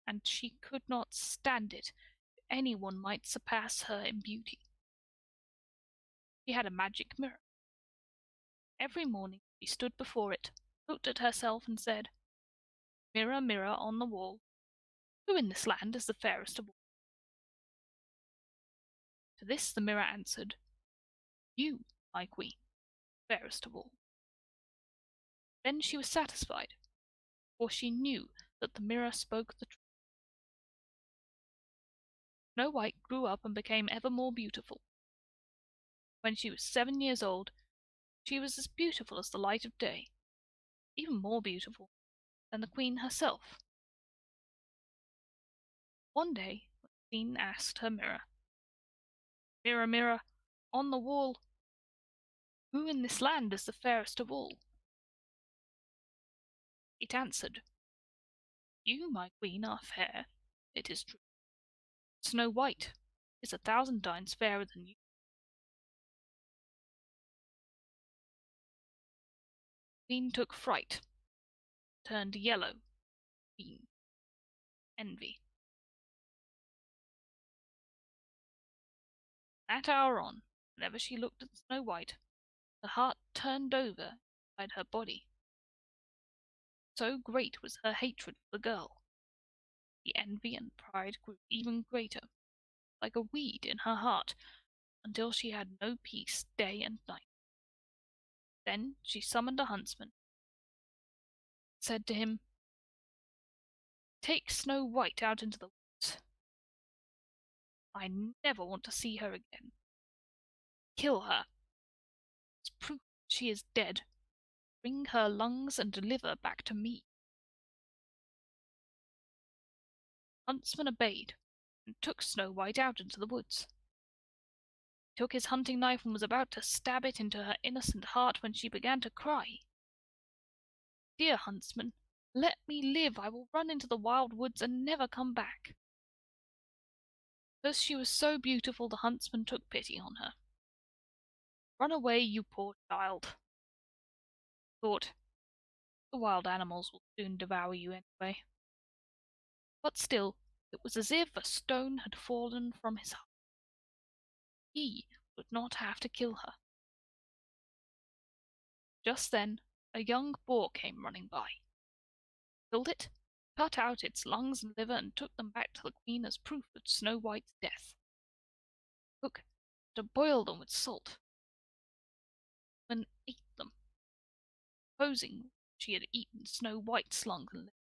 and she could not stand it if anyone might surpass her in beauty. She had a magic mirror. Every morning she stood before it, looked at herself, and said, "Mirror, mirror on the wall, who in this land is the fairest of all?" To this the mirror answered, "You, my queen, fairest of all." Then she was satisfied, for she knew that the mirror spoke the truth. Snow White grew up and became ever more beautiful. When she was 7 years old, she was as beautiful as the light of day, even more beautiful than the queen herself. One day, when the queen asked her mirror, "Mirror, mirror on the wall, who in this land is the fairest of all?" it answered, "You, my queen, are fair, it is true. Snow White is 1,000 times fairer than you." The queen took fright, turned yellow, being envy. That hour on, whenever she looked at Snow White, her heart turned over inside her body. So great was her hatred for the girl. The envy and pride grew even greater, like a weed in her heart, until she had no peace day and night. Then she summoned a huntsman, and said to him, "Take Snow White out into the woods. I never want to see her again. Kill her. As proof that she is dead, bring her lungs and liver back to me." The huntsman obeyed, and took Snow White out into the woods. He took his hunting knife and was about to stab it into her innocent heart when she began to cry. "Dear huntsman, let me live. I will run into the wild woods and never come back." Because she was so beautiful, the huntsman took pity on her. "Run away, you poor child," he thought. "The wild animals will soon devour you anyway." But still, it was as if a stone had fallen from his heart. He would not have to kill her. Just then, a young boar came running by. He killed it, cut out its lungs and liver, and took them back to the queen as proof of Snow White's death. The cook had to boil them with salt, and ate them, supposing she had eaten Snow White's lungs and liver.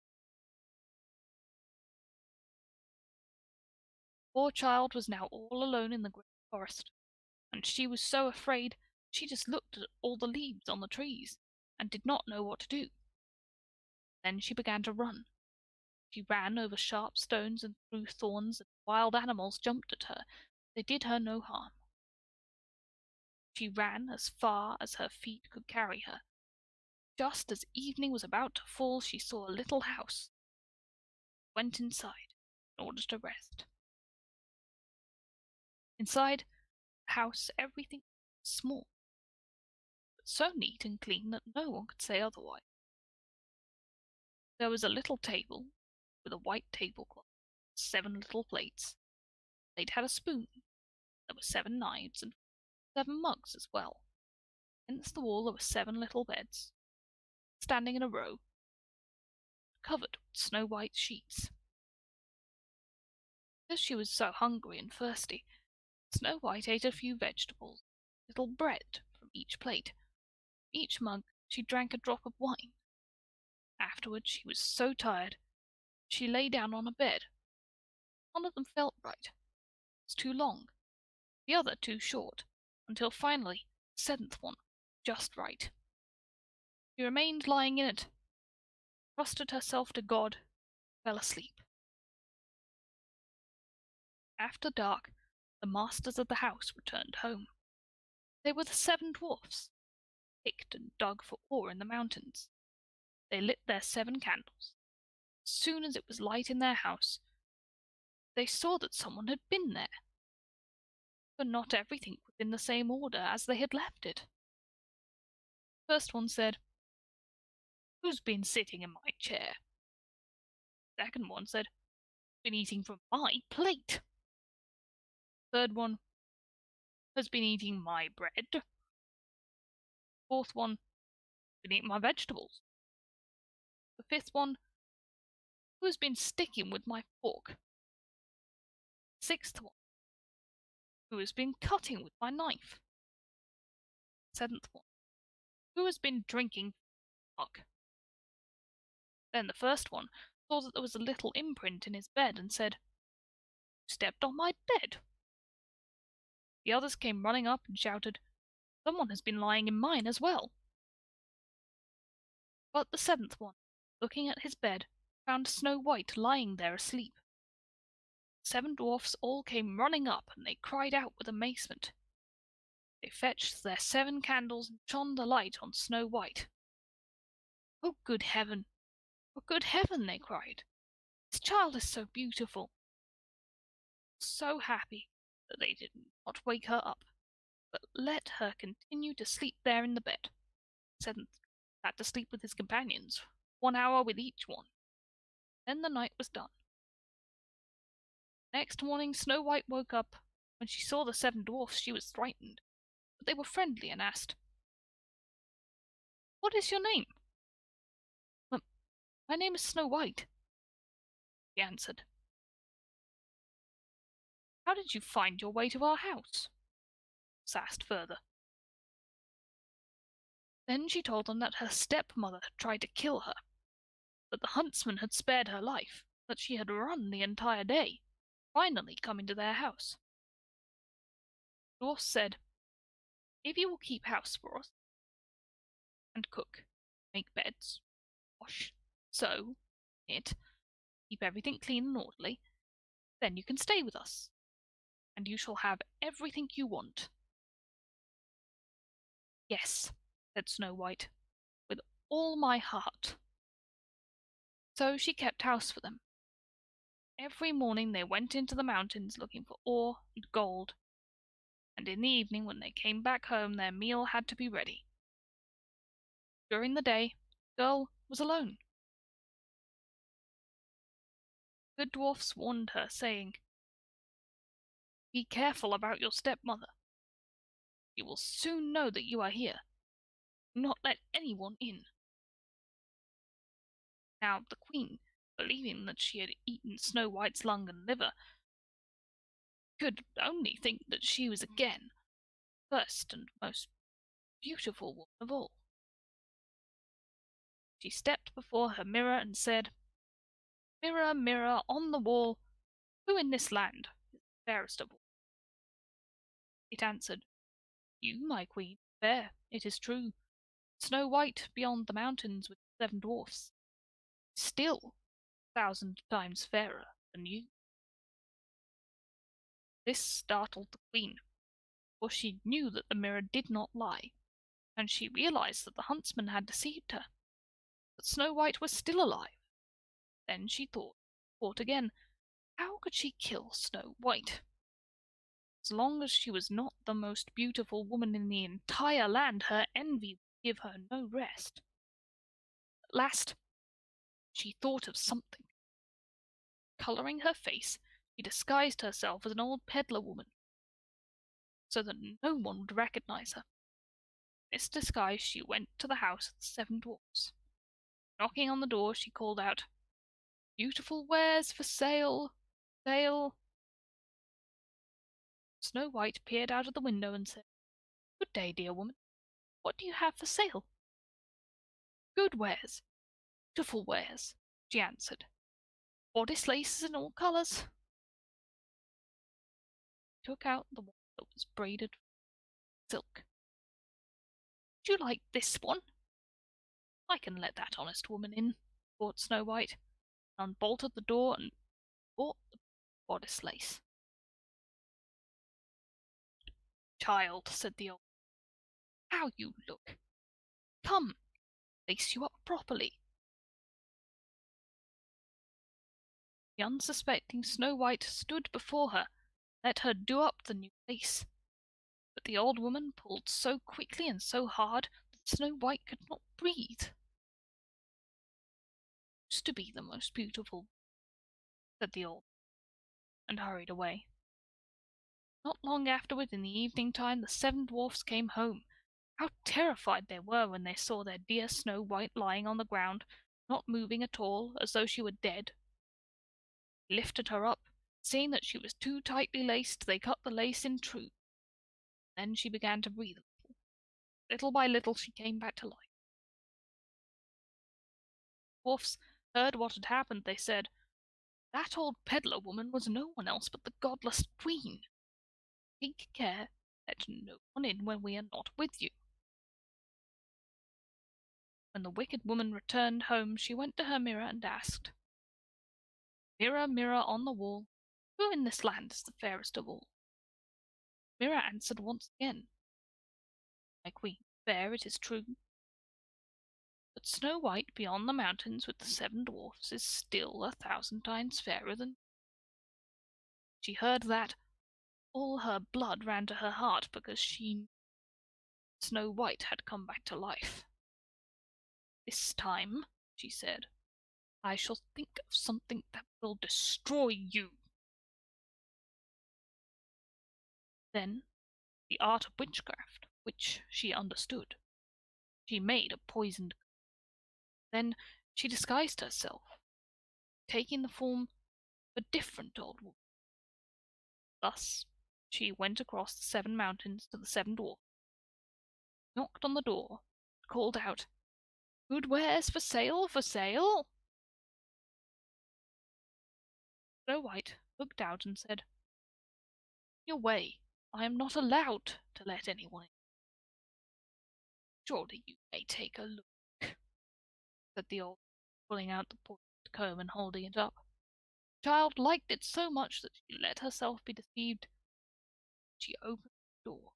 The poor child was now all alone in the great forest, and she was so afraid she just looked at all the leaves on the trees and did not know what to do. Then she began to run. She ran over sharp stones and through thorns, and wild animals jumped at her. They did her no harm. She ran as far as her feet could carry her. Just as evening was about to fall, she saw a little house. She went inside in order to rest. Inside the house, everything was small, but so neat and clean that no one could say otherwise. There was a little table with a white tablecloth, 7 little plates. The plate had a spoon. There were 7 knives and 7 mugs as well. Against the wall there were 7 little beds, standing in a row, covered with snow-white sheets. Because she was so hungry and thirsty, Snow White ate a few vegetables, a little bread from each plate. From each mug she drank a drop of wine. Afterwards she was so tired she lay down on a bed. One of them felt right. It was too long, the other too short, until finally the 7th one just right. She remained lying in it, trusted herself to God, fell asleep. After dark, the masters of the house returned home. They were the 7 dwarfs, picked and dug for ore in the mountains. They lit their 7 candles. As soon as it was light in their house, they saw that someone had been there. For not everything could in the same order as they had left it. First one said, "Who's been sitting in my chair?" Second one said, "Been eating from my plate." Third one, "Has been eating my bread." Fourth one, "Been eating my vegetables." The fifth one, "Who has been sticking with my fork?" Sixth one, "Who has been cutting with my knife?" Seventh one, "Who has been drinking milk?" Then the first one saw that there was a little imprint in his bed and said, "Who stepped on my bed?" The others came running up and shouted, "Someone has been lying in mine as well." But the seventh one, looking at his bed, found Snow White lying there asleep. The seven dwarfs all came running up, and they cried out with amazement. They fetched their 7 candles and shone the light on Snow White. "Oh, good heaven! Oh, good heaven!" they cried. "This child is so beautiful!" So happy that they did not wake her up, but let her continue to sleep there in the bed. The seventh had to sleep with his companions, 1 hour with each one. Then the night was done. Next morning Snow White woke up. When she saw the 7 dwarfs she was frightened, but they were friendly and asked, "What is your name?" "My name is Snow White," she answered. "How did you find your way to our house?" was asked further. Then she told them that her stepmother had tried to kill her, that the huntsman had spared her life, that she had run the entire day, finally coming to their house. The dwarfs said, "If you will keep house for us, and cook, make beds, wash, sew, knit, keep everything clean and orderly, then you can stay with us, and you shall have everything you want." "Yes," said Snow White, "with all my heart." So she kept house for them. Every morning they went into the mountains looking for ore and gold, and in the evening when they came back home their meal had to be ready. During the day the girl was alone. The good dwarfs warned her, saying, "Be careful about your stepmother. She will soon know that you are here. Do not let anyone in." Now the queen, believing that she had eaten Snow White's lung and liver, could only think that she was again the first and most beautiful woman of all. She stepped before her mirror and said, "Mirror, mirror on the wall, who in this land is the fairest of all?" It answered, "You, my queen, fair, it is true. Snow White beyond the mountains with the 7 dwarfs, still 1,000 times fairer than you." This startled the queen, for she knew that the mirror did not lie, and she realized that the huntsman had deceived her, that Snow White was still alive. Then she thought again, how could she kill Snow White? As long as she was not the most beautiful woman in the entire land, her envy would give her no rest. At last she thought of something. Colouring her face, she disguised herself as an old peddler woman, so that no one would recognize her. In this disguise she went to the house of the 7 dwarfs. Knocking on the door, she called out, "Beautiful wares for sale, sale." Snow White peered out of the window and said, "Good day, dear woman. What do you have for sale?" "Good wares, beautiful wares," she answered. "Bodice laces in all colours." She took out the one that was braided silk. "Would you like this one?" "I can let that honest woman in," thought Snow White, and unbolted the door and bought the bodice lace. "Child," said the old man, "how you look! Come, lace you up properly." The unsuspecting Snow White stood before her, let her do up the new lace. But the old woman pulled so quickly and so hard that Snow White could not breathe. "Used to be the most beautiful," said the old, and hurried away. Not long afterward, in the evening time, the 7 dwarfs came home. How terrified they were when they saw their dear Snow White lying on the ground, not moving at all, as though she were dead. They lifted her up. Seeing that she was too tightly laced, they cut the lace in two. Then she began to breathe a little. Little by little she came back to life. The dwarfs heard what had happened. They said, "That old peddler woman was no one else but the godless queen. Take care, let no one in when we are not with you." When the wicked woman returned home, she went to her mirror and asked, "Mirror, mirror on the wall, who in this land is the fairest of all?" The mirror answered once again, "My queen, fair it is true, but Snow White beyond the mountains with the 7 dwarfs is still 1,000 times fairer than—" She heard that, all her blood ran to her heart, because she knew Snow White had come back to life. "This time," she said, "I shall think of something that will destroy you." Then, the art of witchcraft, which she understood, she made a poisoned. Then she disguised herself, taking the form of a different old woman. Thus she went across the 7 mountains to the 7 dwarfs, knocked on the door, called out, "Good wares for sale, for sale!" Snow White looked out and said, "Your way, I am not allowed to let anyone in." "Surely you may take a look," said the old woman, pulling out the poisoned comb and holding it up. The child liked it so much that she let herself be deceived. She opened the door.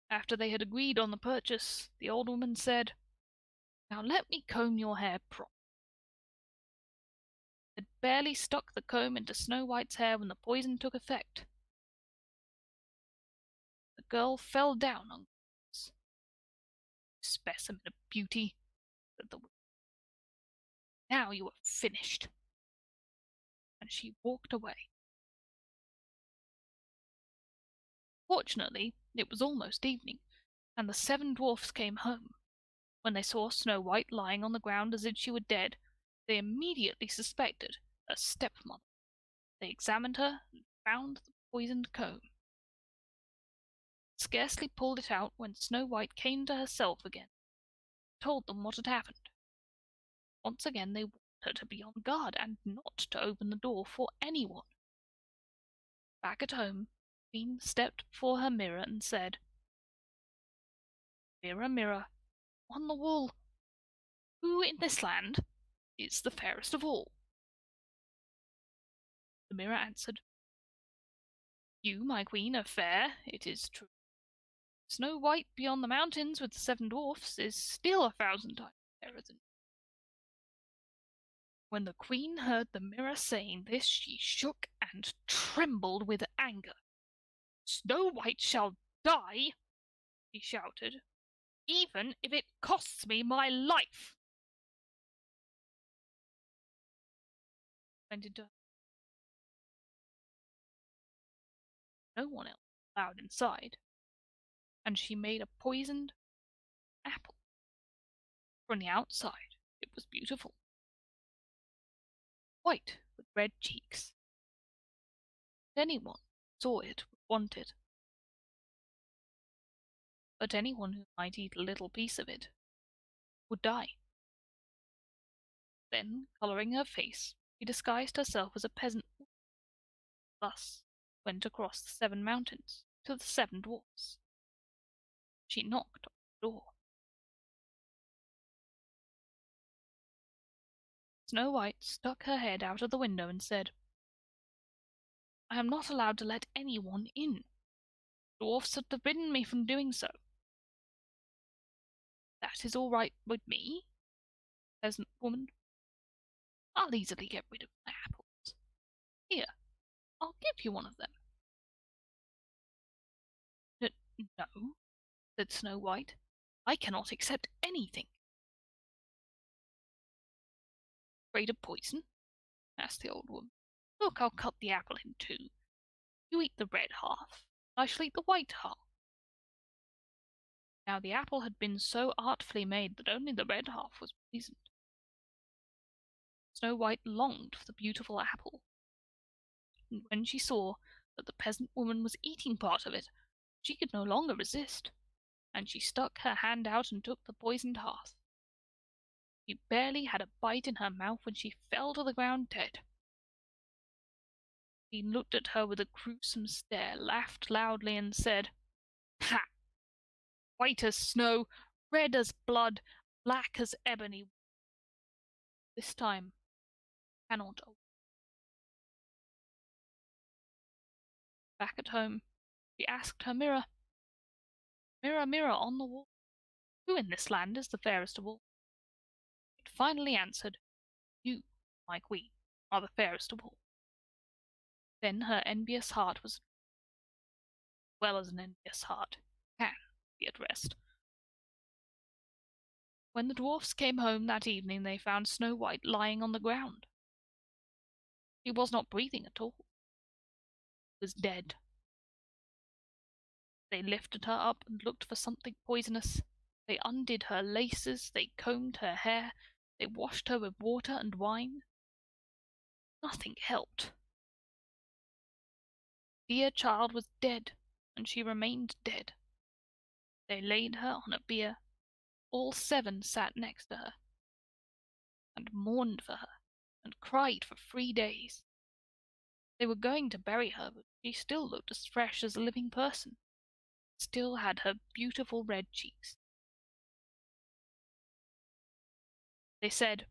After they had agreed on the purchase, the old woman said, "Now let me comb your hair properly." Had barely stuck the comb into Snow White's hair when the poison took effect. The girl fell down unconscious. "Specimen of beauty," said the witch. "Now you are finished." And she walked away. Fortunately, it was almost evening, and the 7 dwarfs came home. When they saw Snow White lying on the ground as if she were dead, they immediately suspected her stepmother. They examined her and found the poisoned comb. Scarcely pulled it out when Snow White came to herself again, and told them what had happened. Once again they warned her to be on guard and not to open the door for anyone. Back at home, the queen stepped before her mirror and said, "Mirror, mirror on the wall, who in this land is the fairest of all?" The mirror answered, "You, my queen, are fair, it is true. Snow White beyond the mountains with the 7 dwarfs is still 1,000 times fairer than you." When the queen heard the mirror saying this, she shook and trembled with anger. "Snow White shall die," she shouted, "even if it costs me my life." Went into no one else allowed inside, and she made a poisoned apple. From the outside, it was beautiful, white with red cheeks. Anyone who saw it would want it, but anyone who might eat a little piece of it would die. Then, colouring her face, she disguised herself as a peasant woman. Thus went across the 7 mountains to the 7 dwarfs. She knocked on the door. Snow White stuck her head out of the window and said, "I am not allowed to let anyone in. The dwarfs have forbidden me from doing so." "That is all right with me, peasant woman. I'll easily get rid of my apples. Here, I'll give you one of them." No, said Snow White. I cannot accept anything. Afraid of poison? Asked the old woman. Look, I'll cut the apple in two. You eat the red half. I shall eat the white half. Now the apple had been so artfully made that only the red half was poisoned. Snow White longed for the beautiful apple, and when she saw that the peasant woman was eating part of it, she could no longer resist, and she stuck her hand out and took the poisoned half. She barely had a bite in her mouth when she fell to the ground dead. He looked at her with a gruesome stare, laughed loudly, and said, "Ha! White as snow, red as blood, black as ebony. This time cannot." Back at home, she asked her mirror, "Mirror, mirror on the wall, who in this land is the fairest of all?" It finally answered, "You, my queen, are the fairest of all." Then her envious heart was well as an envious heart can be at rest. When the dwarfs came home that evening, they found Snow White lying on the ground. She was not breathing at all. She was dead. They lifted her up and looked for something poisonous. They undid her laces, they combed her hair, they washed her with water and wine. Nothing helped. The dear child was dead, and she remained dead. They laid her on a bier. All seven sat next to her, and mourned for her, and cried for 3 days. They were going to bury her, but she still looked as fresh as a living person, still had her beautiful red cheeks. They said,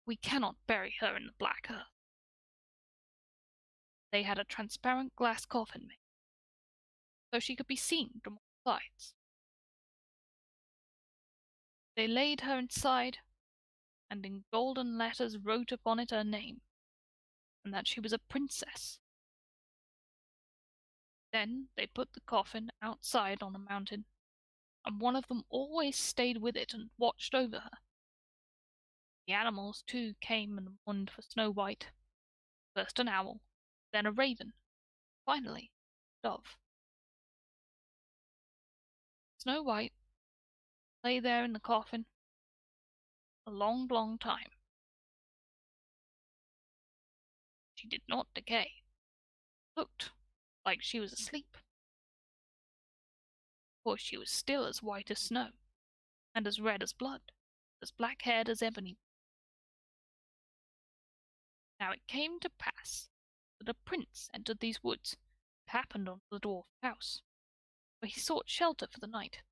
"We cannot bury her in the black earth." They had a transparent glass coffin made, so she could be seen from all sides. They laid her inside, and in golden letters wrote upon it her name, and that she was a princess. Then they put the coffin outside on a mountain, and one of them always stayed with it and watched over her. The animals, too, came and mourned for Snow White. First an owl, then a raven, finally a dove. Snow White lay there in the coffin a long, long time. She did not decay. Looked like she was asleep, for she was still as white as snow, and as red as blood, as black-haired as ebony. Now it came to pass that a prince entered these woods, and happened on the dwarf's house, where he sought shelter for the night.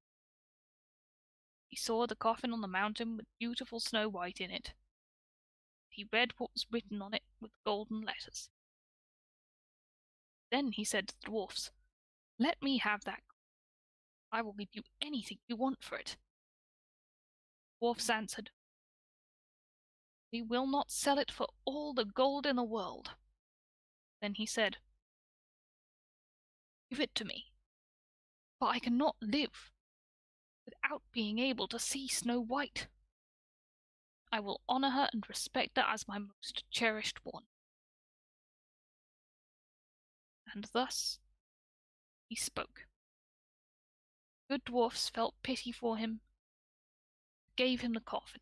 He saw the coffin on the mountain with beautiful Snow White in it. He read what was written on it with golden letters. Then he said to the dwarfs, "Let me have that. I will give you anything you want for it." The dwarfs answered, "We will not sell it for all the gold in the world." Then he said, "Give it to me, for I cannot live without being able to see Snow White. I will honor her and respect her as my most cherished one." And thus he spoke. Good dwarfs felt pity for him, gave him the coffin,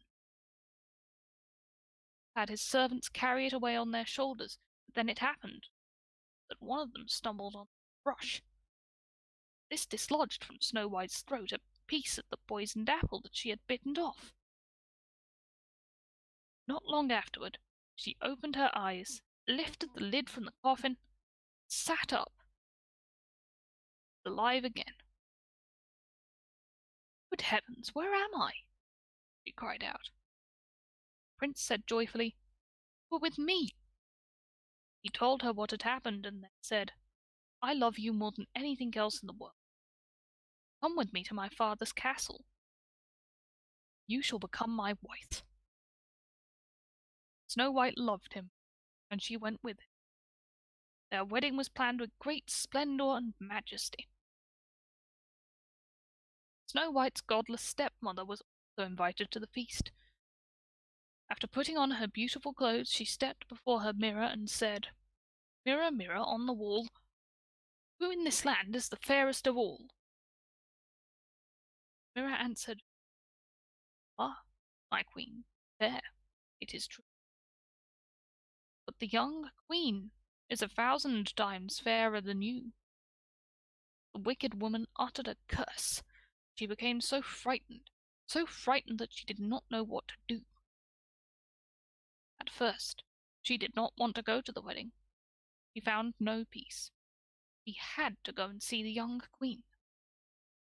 had his servants carry it away on their shoulders, but then it happened that one of them stumbled on a brush. This dislodged from Snow White's throat a piece of the poisoned apple that she had bitten off. Not long afterward, she opened her eyes, lifted the lid from the coffin, sat up, alive again. "Good heavens, where am I?" she cried out. The prince said joyfully, "You are with me." He told her what had happened, and then said, "I love you more than anything else in the world. Come with me to my father's castle. You shall become my wife." Snow White loved him, and she went with him. Their wedding was planned with great splendor and majesty. Snow White's godless stepmother was also invited to the feast. After putting on her beautiful clothes, she stepped before her mirror and said, "Mirror, mirror on the wall, who in this land is the fairest of all?" Mirror answered, "Ah, my queen, fair, it is true. But the young queen is 1,000 times fairer than you." The wicked woman uttered a curse. She became so frightened that she did not know what to do. At first, she did not want to go to the wedding. She found no peace. She had to go and see the young queen.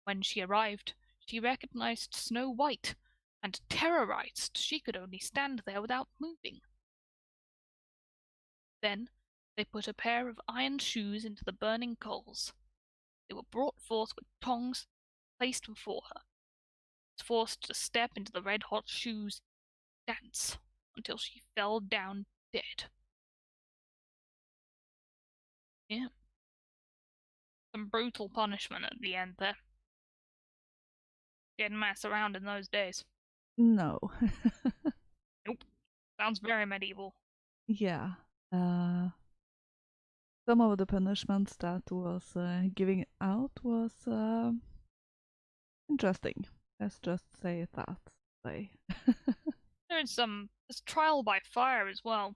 When she arrived, she recognized Snow White, and terrorized, she could only stand there without moving. Then they put a pair of iron shoes into the burning coals. They were brought forth with tongs, placed before her. She was forced to step into the red-hot shoes, dance, until she fell down dead. Yeah, some brutal punishment at the end there. Didn't mess around in those days. No. Nope. Sounds very medieval. Yeah. Uh, some of the punishments that was giving out was interesting. Let's just say it that way. There's trial by fire as well,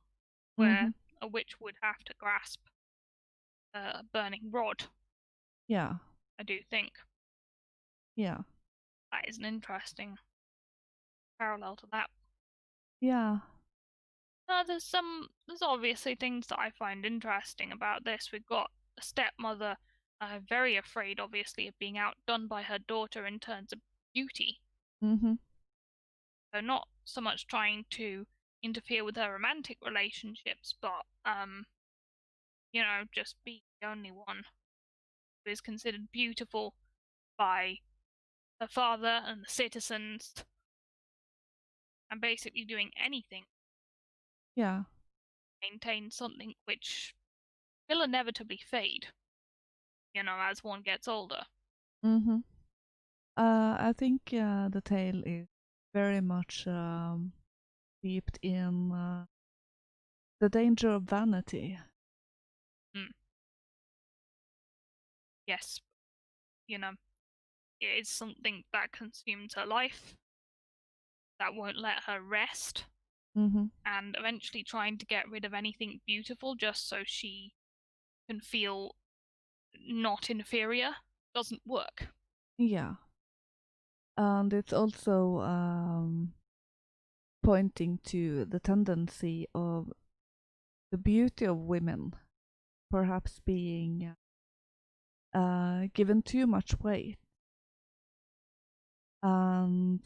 Mm-hmm. where a witch would have to grasp a burning rod. Yeah. I do think Yeah. that is an interesting parallel to that. Yeah. There's obviously things that I find interesting about this. We've got a stepmother, very afraid, obviously, of being outdone by her daughter in terms of beauty. Mm-hmm. So not so much trying to interfere with her romantic relationships, but just be the only one who is considered beautiful by her father and the citizens, and basically doing anything Yeah. to maintain something which will inevitably fade, as one gets older. Mm-hmm. I think the tale is very much steeped in the danger of vanity. Mm. Yes, you know, it is something that consumes her life, that won't let her rest, Mm-hmm. and eventually trying to get rid of anything beautiful just so she can feel not inferior doesn't work. Yeah. And it's also pointing to the tendency of the beauty of women perhaps being given too much weight. And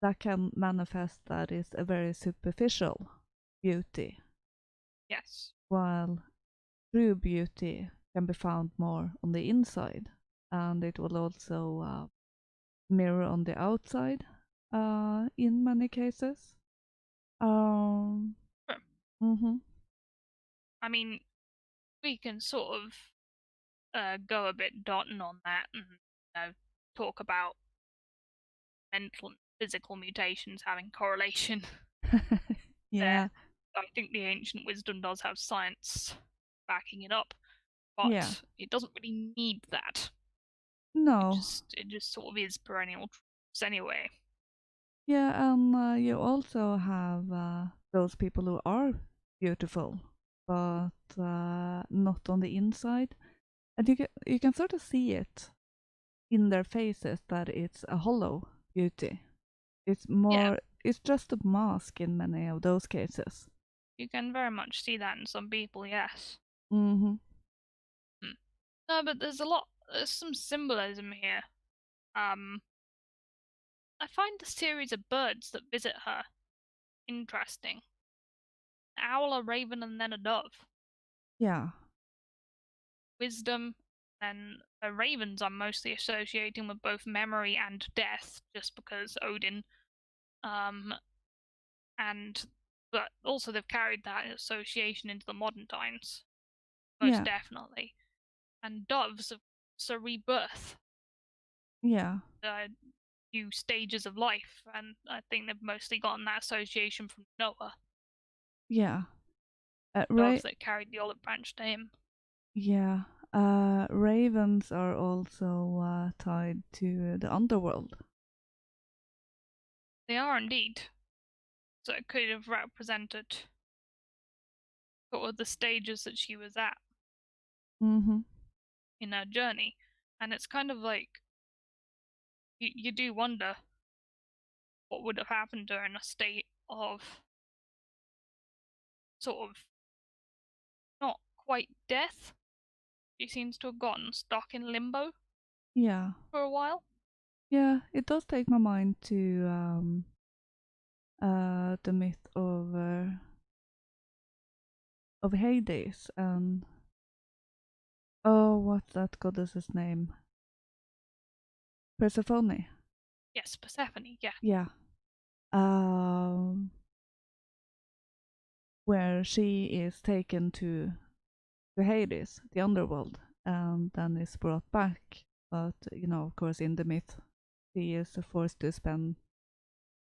that can manifest that is a very superficial beauty, Yes. while true beauty can be found more on the inside, and it will also mirror on the outside in many cases. Um, Sure. mm-hmm. I mean, we can sort of go a bit dotting on that and talk about mental and physical mutations having correlation there. Yeah, I think the ancient wisdom does have science backing it up, yeah. but it doesn't really need that. It No, just it just sort of is perennial truths anyway. yeah, and you also have those people who are beautiful, but not on the inside, and you can sort of see it in their faces that it's a hollow beauty. It's Yeah, more, it's just a mask in many of those cases. you can very much see that in some people. Yes. Mm-hmm. Hmm. No, but there's some symbolism here. Um, I find the series of birds that visit her interesting. An owl, a raven, and then a dove. Yeah, Wisdom, and ravens I'm mostly associating with both memory and death, just because Odin. Um, and but also they've carried that association into the modern times, most yeah, definitely. And doves, of course, are rebirth. Yeah. new stages of life, and I think they've mostly gotten that association from Noah, Yeah. dove that carried the olive branch to him. Yeah. Ravens are also tied to the underworld. They are indeed. So it could have represented sort of the stages that she was at Mm-hmm. in her journey. And it's kind of like you do wonder what would have happened to her in a state of sort of not quite death. She seems to have gotten stuck in limbo Yeah. for a while. Yeah, it does take my mind to the myth of Hades and oh, what's that goddess's name? Persephone. Yes, Persephone, yeah. Yeah. Um, where she is taken to Hades, the underworld, and then is brought back. But of course, in the myth, she is forced to spend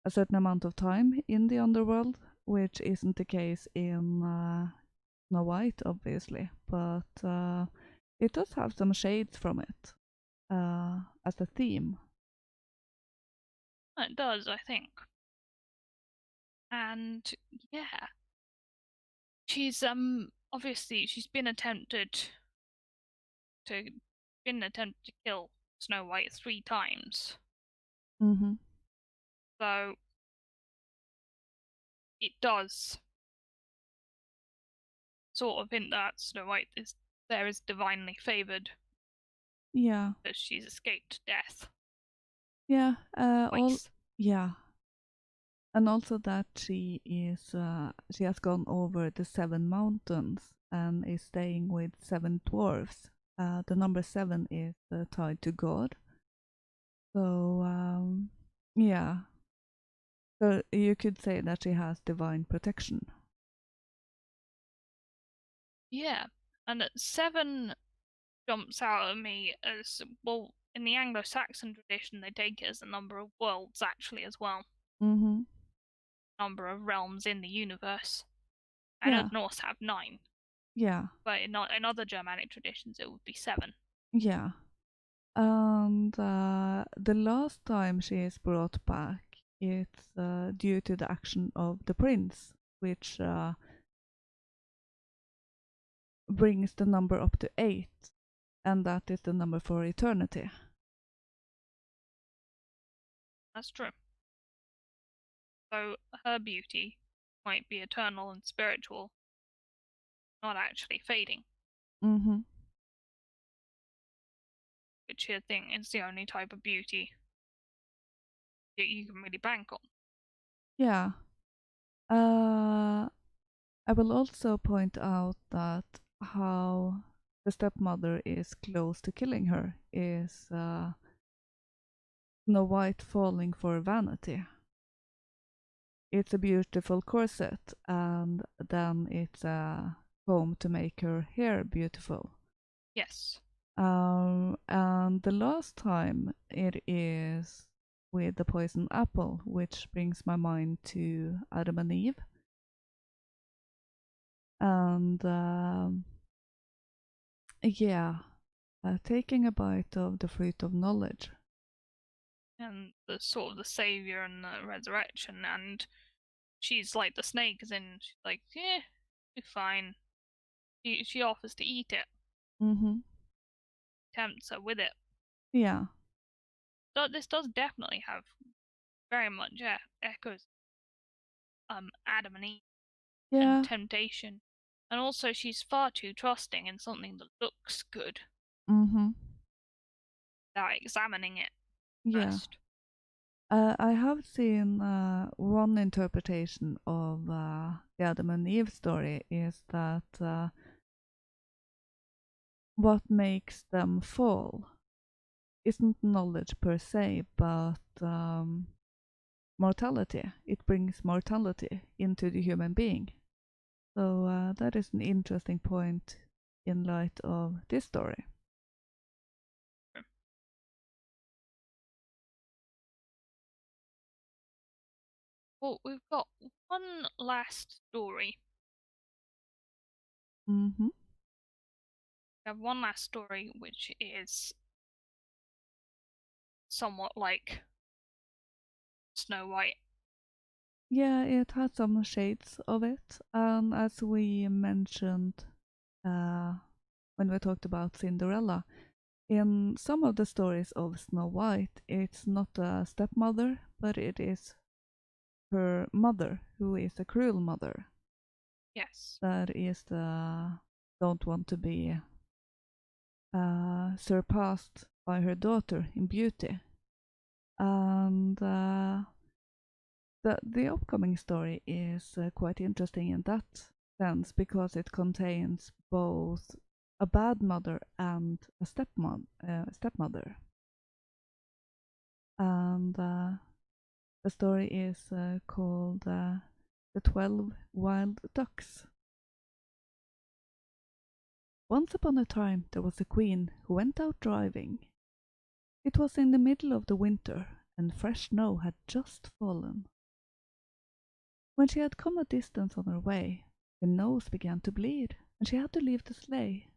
a certain amount of time in the underworld, which isn't the case in Snow White, obviously, but it does have some shades from it as a theme. It does, I think. And yeah, she's obviously she's to been attempted to kill Snow White 3 times. Mm-hmm. So it does sort of hint that Snow White is divinely favored Yeah, because she's escaped death yeah, all twice. yeah, and also that she has gone over the 7 mountains and is staying with 7 dwarfs. The number 7 is tied to God, so yeah, so you could say that she has divine protection. Yeah, and 7 jumps out at me as well. In the Anglo-Saxon tradition, they take it as the number of worlds actually as well, Mm-hmm. number of realms in the universe. I know Yeah, the Norse have 9, yeah, but in other Germanic traditions, it would be 7. yeah. And the last time she is brought back, it's due to the action of the prince, which brings the number up to 8, and that is the number for eternity. That's true. So her beauty might be eternal and spiritual, not actually fading, Mm-hmm. which I think is the only type of beauty that you can really bank on. Yeah. Uh, I will also point out that how the stepmother is close to killing her is Snow White falling for vanity. It's a beautiful corset, and then it's a comb to make her hair beautiful. Yes, And the last time it is with the poison apple, which brings my mind to Adam and Eve. And yeah, taking a bite of the fruit of knowledge. and the sort of the savior and the resurrection, and she's like the snake, as in she's like, yeah, be fine. She offers to eat it, Mm-hmm. tempts her with it. Yeah, So this does definitely have very much echoes Adam and Eve and yeah, temptation, and also she's far too trusting in something that looks good mm-hmm. without examining it Yeah. first. I have seen one interpretation of the Adam and Eve story is that what makes them fall isn't knowledge per se, but mortality. It brings mortality into the human being. So that is an interesting point in light of this story. Well, we've got one last story. Mm-hmm. We have one last story, which is somewhat like Snow White. Yeah, it has some shades of it, and as we mentioned uh, when we talked about Cinderella, in some of the stories of Snow White, it's not a stepmother, but it is her mother, who is a cruel mother. Yes. That is the don't want to be surpassed by her daughter in beauty. And the upcoming story is quite interesting in that sense because it contains both a bad mother and a stepmother. And the story is called The 12 Wild Ducks. Once upon a time there was a queen who went out driving. It was in the middle of the winter, and fresh snow had just fallen. When she had come a distance on her way, her nose began to bleed, and she had to leave the sleigh.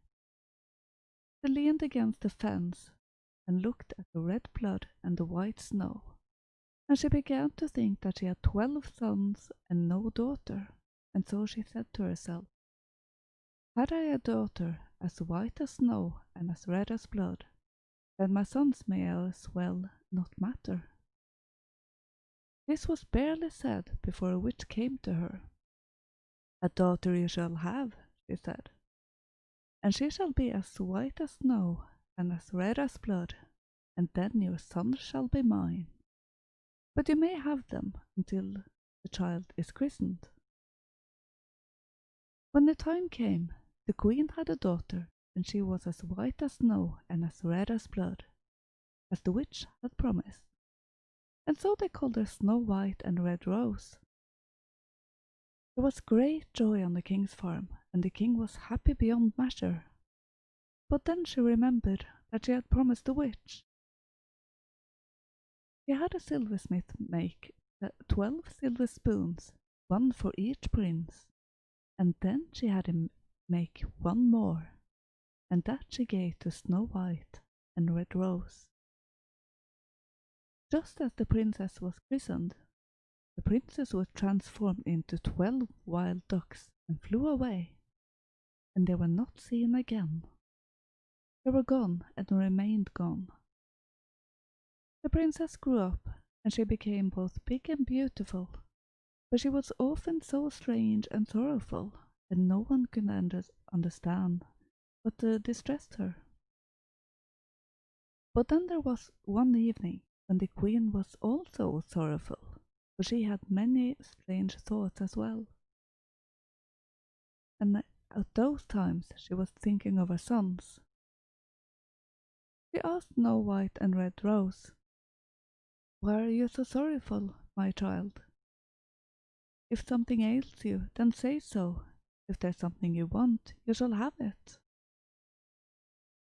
She leaned against the fence and looked at the red blood and the white snow, and she began to think that she had 12 sons and no daughter, and so she said to herself, "Had I a daughter as white as snow and as red as blood, then my sons may as well not matter." This was barely said before a witch came to her. "A daughter you shall have," she said, "and she shall be as white as snow and as red as blood, and then your sons shall be mine. But you may have them until the child is christened." When the time came, the queen had a daughter, and she was as white as snow and as red as blood, as the witch had promised. And so they called her Snow White and Red Rose. There was great joy on the king's farm, and the king was happy beyond measure. But then she remembered that she had promised the witch. He had a silversmith make 12 silver spoons, one for each prince, and then she had him make one more, and that she gave to Snow White and Red Rose. Just as the princess was christened, the princess was transformed into 12 wild ducks and flew away, and they were not seen again. They were gone and remained gone. The princess grew up, and she became both big and beautiful, but she was often so strange and sorrowful, and no one could understand what distressed her. But then there was one evening when the queen was also sorrowful, for she had many strange thoughts as well. And at those times she was thinking of her sons. She asked Snow White and Red Rose, "Why are you so sorrowful, my child? If something ails you, then say so. If there's something you want, you shall have it."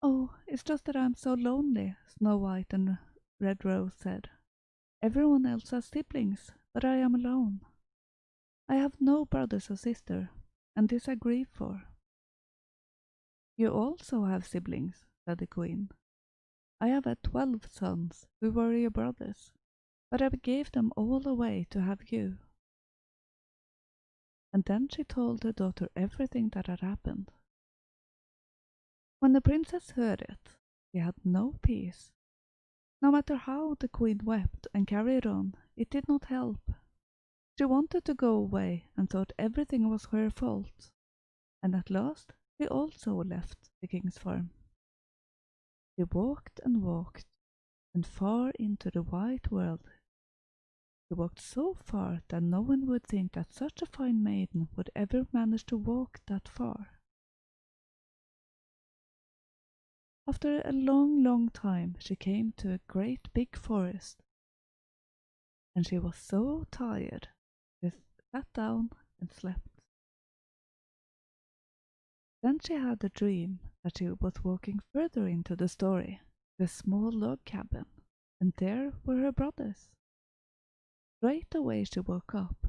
"Oh, it's just that I'm so lonely," Snow White and Red Rose said. "Everyone else has siblings, but I am alone. I have no brothers or sister, and this I grieve for." "You also have siblings," said the queen. "I have had 12 sons who were your brothers, but I gave them all away to have you." And then she told her daughter everything that had happened. When the princess heard it, she had no peace. No matter how the queen wept and carried on, it did not help. She wanted to go away and thought everything was her fault. And at last she also left the king's farm. She walked and walked, and far into the wide world. She walked so far that no one would think that such a fine maiden would ever manage to walk that far. After a long, long time she came to a great big forest, and she was so tired she sat down and slept. Then she had a dream that she was walking further into the story, to a small log cabin, and there were her brothers. Right away she woke up,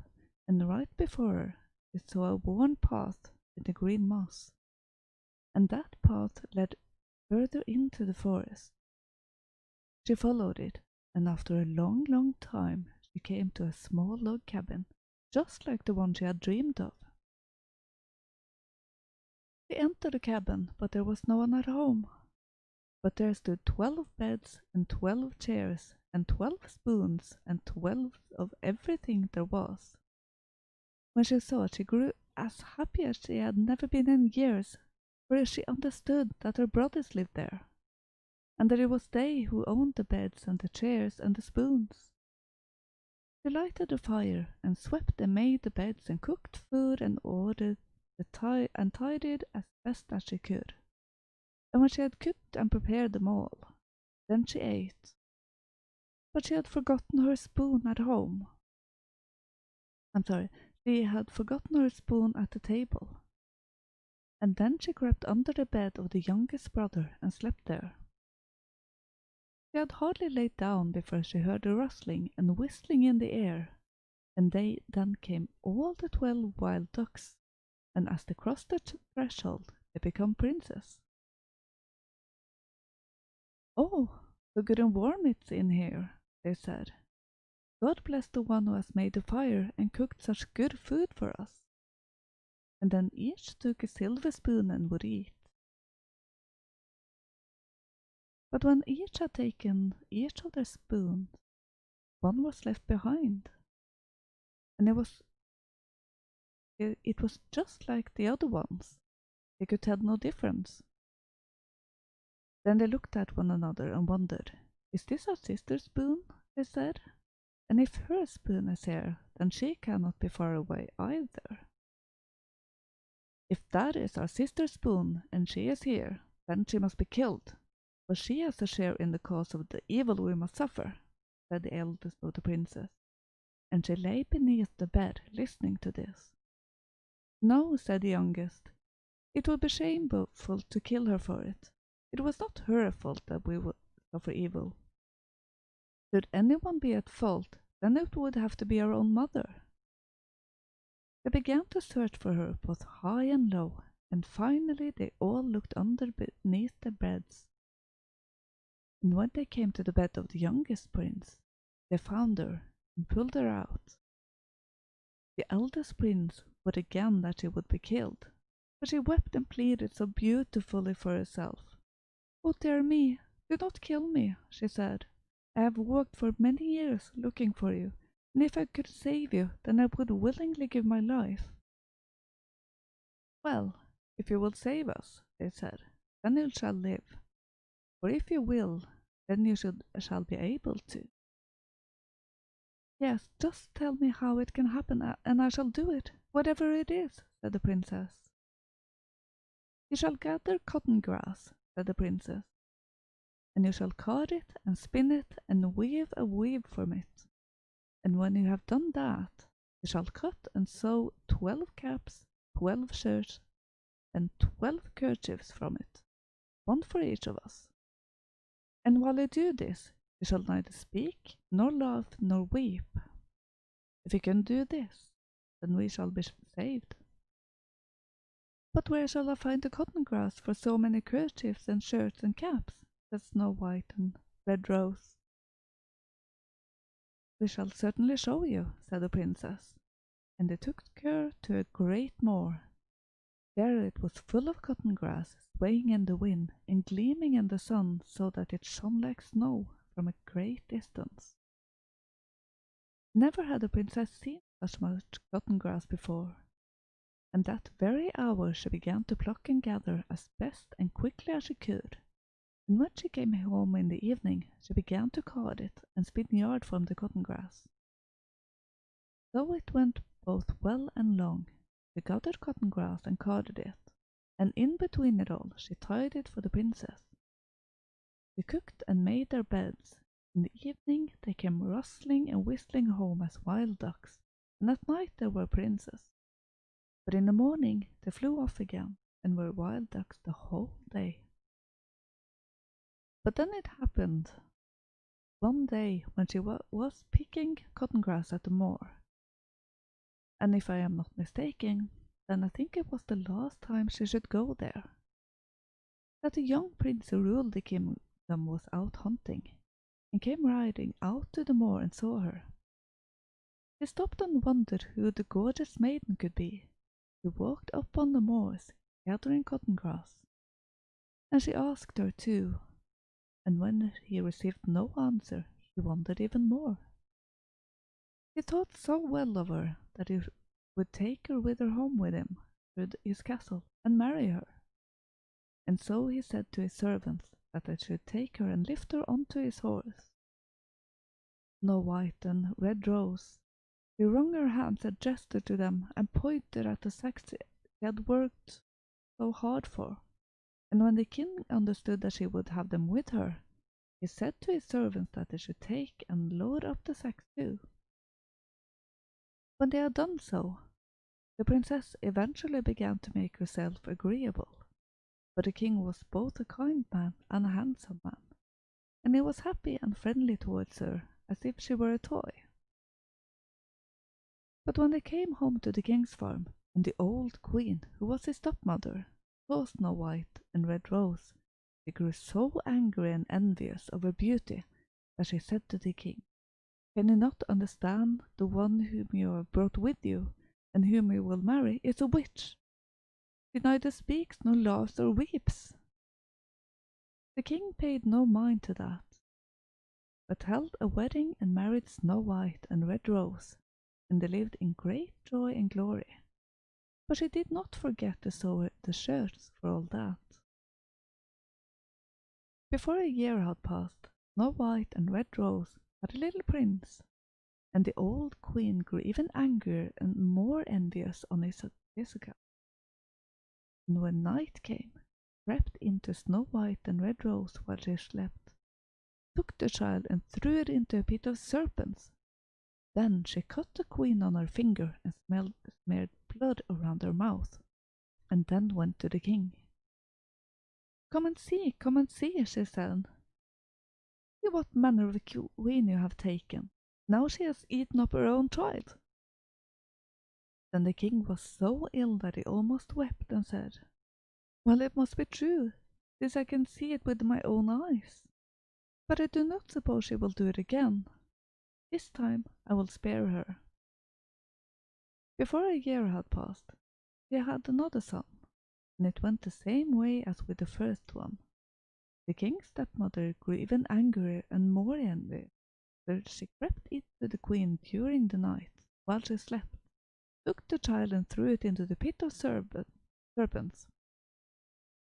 and right before her she saw a worn path in the green moss, and that path led further into the forest. She followed it, and after a long, long time she came to a small log cabin, just like the one she had dreamed of. She entered the cabin, but there was no one at home. But there stood 12 beds and 12 chairs and 12 spoons and 12 of everything there was. When she saw it, she grew as happy as she had never been in years, for she understood that her brothers lived there, and that it was they who owned the beds and the chairs and the spoons. She lighted a fire and swept and made the beds and cooked food and ordered and tidied as best as she could. And when she had cooked and prepared them all, then she ate. But she had forgotten her spoon at home. I'm sorry, she had forgotten her spoon at the table. And then she crept under the bed of the youngest brother and slept there. She had hardly laid down before she heard a rustling and whistling in the air, and then came all the 12 wild ducks, and as they crossed the threshold, they became princes. "Oh, so good and warm it's in here," they said. "God bless the one who has made the fire and cooked such good food for us." And then each took a silver spoon and would eat. But when each had taken each of their spoons, one was left behind, and it was just like the other ones. They could tell no difference. Then they looked at one another and wondered, "Is this our sister's spoon?" they said. "And if her spoon is here, then she cannot be far away either. If that is our sister's spoon, and she is here, then she must be killed, for she has a share in the cause of the evil we must suffer," said the eldest of the princes, and she lay beneath the bed listening to this. "No," said the youngest, "it would be shameful to kill her for it. It was not her fault that we would suffer evil. Should anyone be at fault, then it would have to be our own mother." They began to search for her both high and low, and finally they all looked underneath the beds. And when they came to the bed of the youngest prince, they found her and pulled her out. The eldest prince would again that she would be killed, but she wept and pleaded so beautifully for herself. "Oh dear me, do not kill me," she said. "I have walked for many years looking for you, and if I could save you, then I would willingly give my life." "Well, if you will save us," they said, "then you shall live. For if you will, then you shall be able to." "Yes, just tell me how it can happen, and I shall do it, whatever it is," said the princess. "You shall gather cotton grass," said the princess, "and you shall card it and spin it and weave a weave from it. And when you have done that, you shall cut and sew 12 caps, 12 shirts, and 12 kerchiefs from it, one for each of us. And while you do this, you shall neither speak, nor laugh, nor weep. If you can do this, then we shall be saved." "But where shall I find the cotton grass for so many kerchiefs and shirts and caps?" said Snow White and Red Rose. "We shall certainly show you," said the princess, and they took her to a great moor. There it was full of cotton grass, swaying in the wind and gleaming in the sun so that it shone like snow from a great distance. Never had the princess seen such much cotton grass before, and that very hour she began to pluck and gather as best and quickly as she could. And when she came home in the evening, she began to card it and spin yarn from the cotton grass. So it went both well and long. She gathered cotton grass and carded it, and in between it all she tied it for the princess. They cooked and made their beds. In the evening they came rustling and whistling home as wild ducks, and at night they were princes. But in the morning they flew off again and were wild ducks the whole day. But then it happened. one day when she was picking cotton grass at the moor, and if I am not mistaken, then I think it was the last time she should go there, that the young prince who ruled the kingdom was out hunting, and came riding out to the moor and saw her. He stopped and wondered who the gorgeous maiden could be, who walked up on the moors, gathering cotton grass. And she asked her too, and when he received no answer, he wondered even more. He thought so well of her that he would take her with her home with him to his castle and marry her. And so he said to his servants that they should take her and lift her onto his horse. Snow White and Red Rose, he wrung her hands and gestured to them and pointed at the sacks he had worked so hard for. And when the king understood that she would have them with her, he said to his servants that they should take and load up the sacks too. When they had done so, the princess eventually began to make herself agreeable, for the king was both a kind man and a handsome man, and he was happy and friendly towards her as if she were a toy. But when they came home to the king's farm, and the old queen, who was his stepmother, saw Snow White and Red Rose, she grew so angry and envious of her beauty that she said to the king, "Can you not understand the one whom you have brought with you, and whom you will marry, is a witch? She neither speaks nor laughs or weeps." The king paid no mind to that, but held a wedding and married Snow White and Red Rose, and they lived in great joy and glory. But she did not forget to sew the shirts for all that. Before a year had passed, Snow White and Red Rose had a little prince, and the old queen grew even angrier and more envious on his account. And when night came, crept into Snow White and Red Rose while she slept, took the child and threw it into a pit of serpents. Then she cut the queen on her finger and smeared blood around her mouth, and then went to the king. Come and see, she said. See what manner of a queen you have taken. Now she has eaten up her own child." Then the king was so ill that he almost wept and said, "Well, it must be true, since I can see it with my own eyes. But I do not suppose she will do it again. This time I will spare her." Before a year had passed, she had another son, and it went the same way as with the first one. The king's stepmother grew even angrier and more envious, so she crept into the queen during the night while she slept, took the child and threw it into the pit of serpents,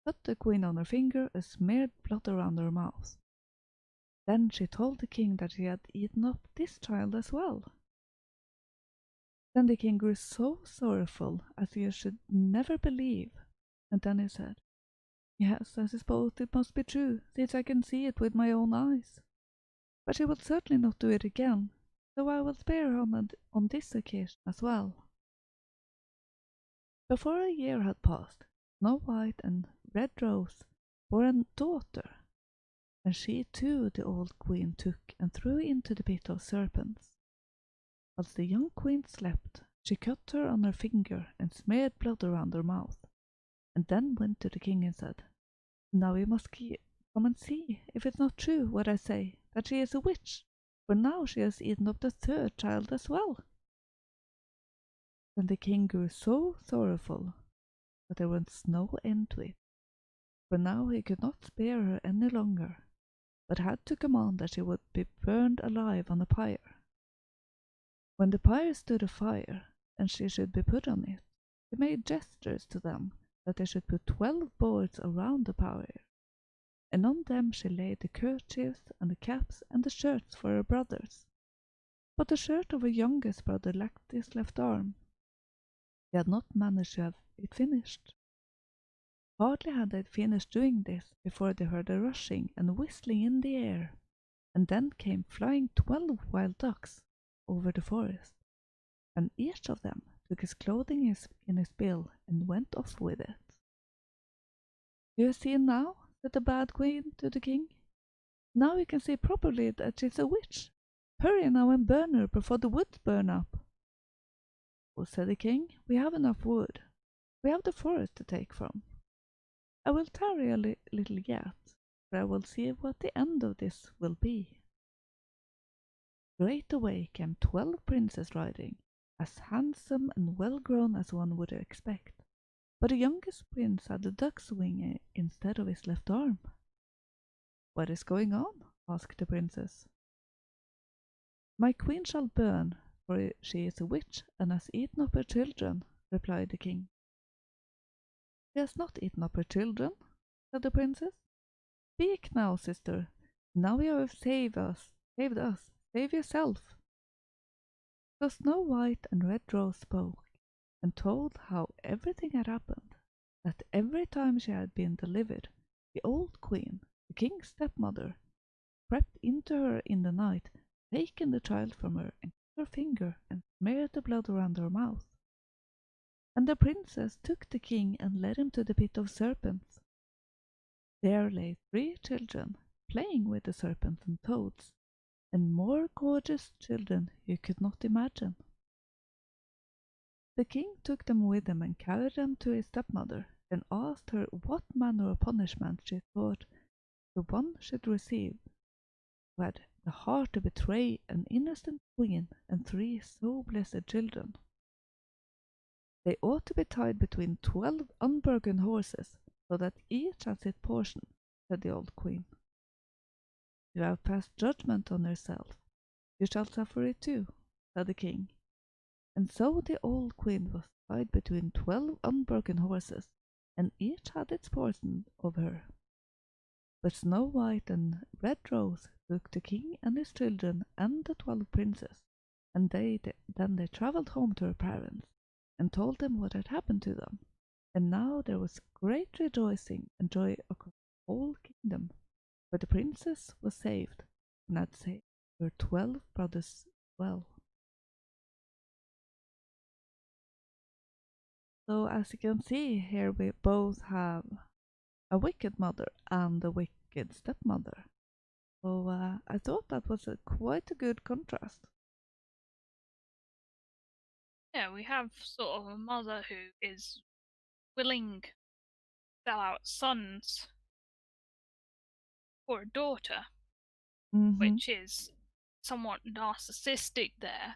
cut the queen on her finger and smeared blood around her mouth. Then she told the king that she had eaten up this child as well. Then the king grew so sorrowful as you should never believe, and then he said, "Yes, I suppose it must be true, since I can see it with my own eyes. But she will certainly not do it again, so I will spare her on this occasion as well." Before a year had passed, Snow White and Red Rose bore a daughter, and she too the old queen took and threw into the pit of serpents. Whilst the young queen slept, she cut her on her finger and smeared blood around her mouth, and then went to the king and said, "Now you must come and see if it's not true what I say, that she is a witch, for now she has eaten up the third child as well." Then the king grew so sorrowful that there was no end to it, for now he could not spare her any longer, but had to command that she would be burned alive on a pyre. When the pyre stood afire, and she should be put on it, he made gestures to them that they should put 12 boards around the pyre, and on them she laid the kerchiefs and the caps and the shirts for her brothers. But the shirt of her youngest brother lacked his left arm. He had not managed to have it finished. Hardly had they finished doing this before they heard a rushing and whistling in the air, and then came flying 12 wild ducks over the forest, and each of them took his clothing in his bill and went off with it. "Do you see now?" said the bad queen to the king. Now we can see properly that she's a witch. Hurry now and burn her before the woods burn up. Oh, said the king, we have enough wood. We have the forest to take from. I will tarry a little yet, for I will see what the end of this will be. Straight away came 12 princes riding, as handsome and well grown as one would expect. But the youngest prince had a duck's wing instead of his left arm. What is going on? Asked the princess. My queen shall burn, for she is a witch and has eaten up her children, replied the king. She has not eaten up her children, said the princess. Speak now, sister. Now you have saved us. Save yourself. So Snow White and Red Rose spoke, and told how everything had happened. That every time she had been delivered, the old queen, the king's stepmother, crept into her in the night, taken the child from her, and cut her finger, and smeared the blood around her mouth. And the princess took the king and led him to the pit of serpents. There lay 3 children, playing with the serpents and toads, and more gorgeous children you could not imagine. The king took them with him and carried them to his stepmother, and asked her what manner of punishment she thought the one should receive who had the heart to betray an innocent queen and 3 so blessed children. They ought to be tied between 12 unbroken horses, so that each has its portion, said the old queen. You have passed judgment on yourself. You shall suffer it too, said the king. And so the old queen was tied between 12 unbroken horses, and each had its portion of her. But Snow White and Red Rose took the king and his children and the 12 princes, and then they travelled home to her parents, and told them what had happened to them. And now there was great rejoicing and joy across the whole kingdom, for the princess was saved, and had saved her 12 brothers as well. So as you can see here, we both have a wicked mother and a wicked stepmother. So I thought that was quite a good contrast. Yeah, we have sort of a mother who is willing to sell out sons for a daughter, Mm-hmm. which is somewhat narcissistic there,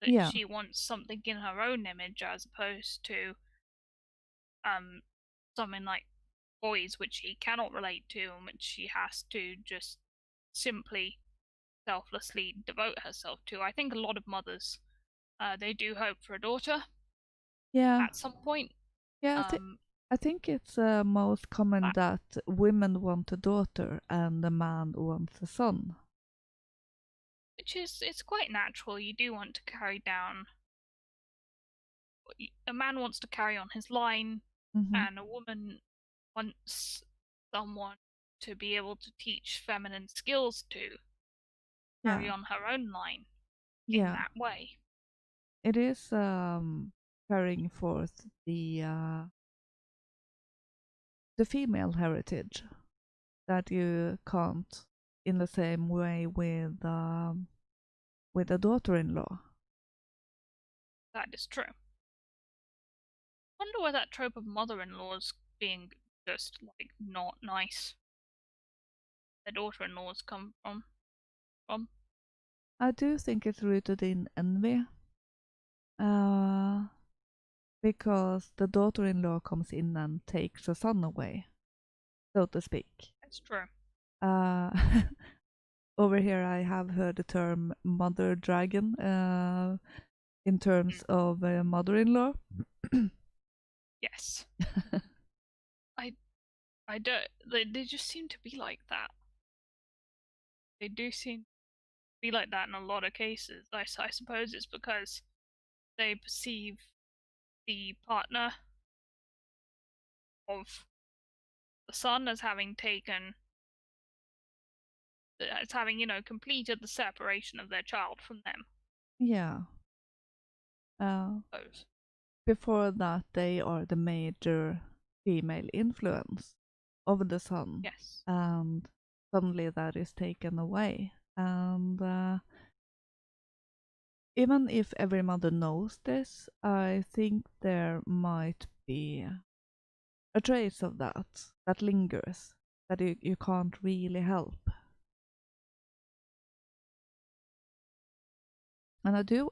that Yeah, she wants something in her own image as opposed to um something like boys which she cannot relate to and which she has to just simply selflessly devote herself to. I think a lot of mothers they do hope for a daughter yeah, at some point. yeah. Um, I think it's most common that, that women want a daughter and a man wants a son. which is it's quite natural. You do want to carry down. A man wants to carry on his line, Mm-hmm. and a woman wants someone to be able to teach feminine skills to carry Yeah, on her own line in yeah. that way. It is carrying forth the female heritage that you can't in the same way with a daughter-in-law. That is true. Wonder where that trope of mother-in-laws being just like not nice, their daughter-in-laws come from. I do think it's rooted in envy, uh, because the daughter-in-law comes in and takes the son away, so to speak. That's true. Uh, over here, I have heard the term mother dragon in terms Mm. of mother-in-law. Yes, I I don't. They just seem to be like that. They do seem to be like that in a lot of cases. I suppose it's because they perceive the partner of the son as having taken, as having completed the separation of their child from them. Yeah. Uh, I suppose. Before that, they are the major female influence of the son, Yes. and suddenly that is taken away. And even if every mother knows this, I think there might be a trace of that lingers, that you can't really help. And I do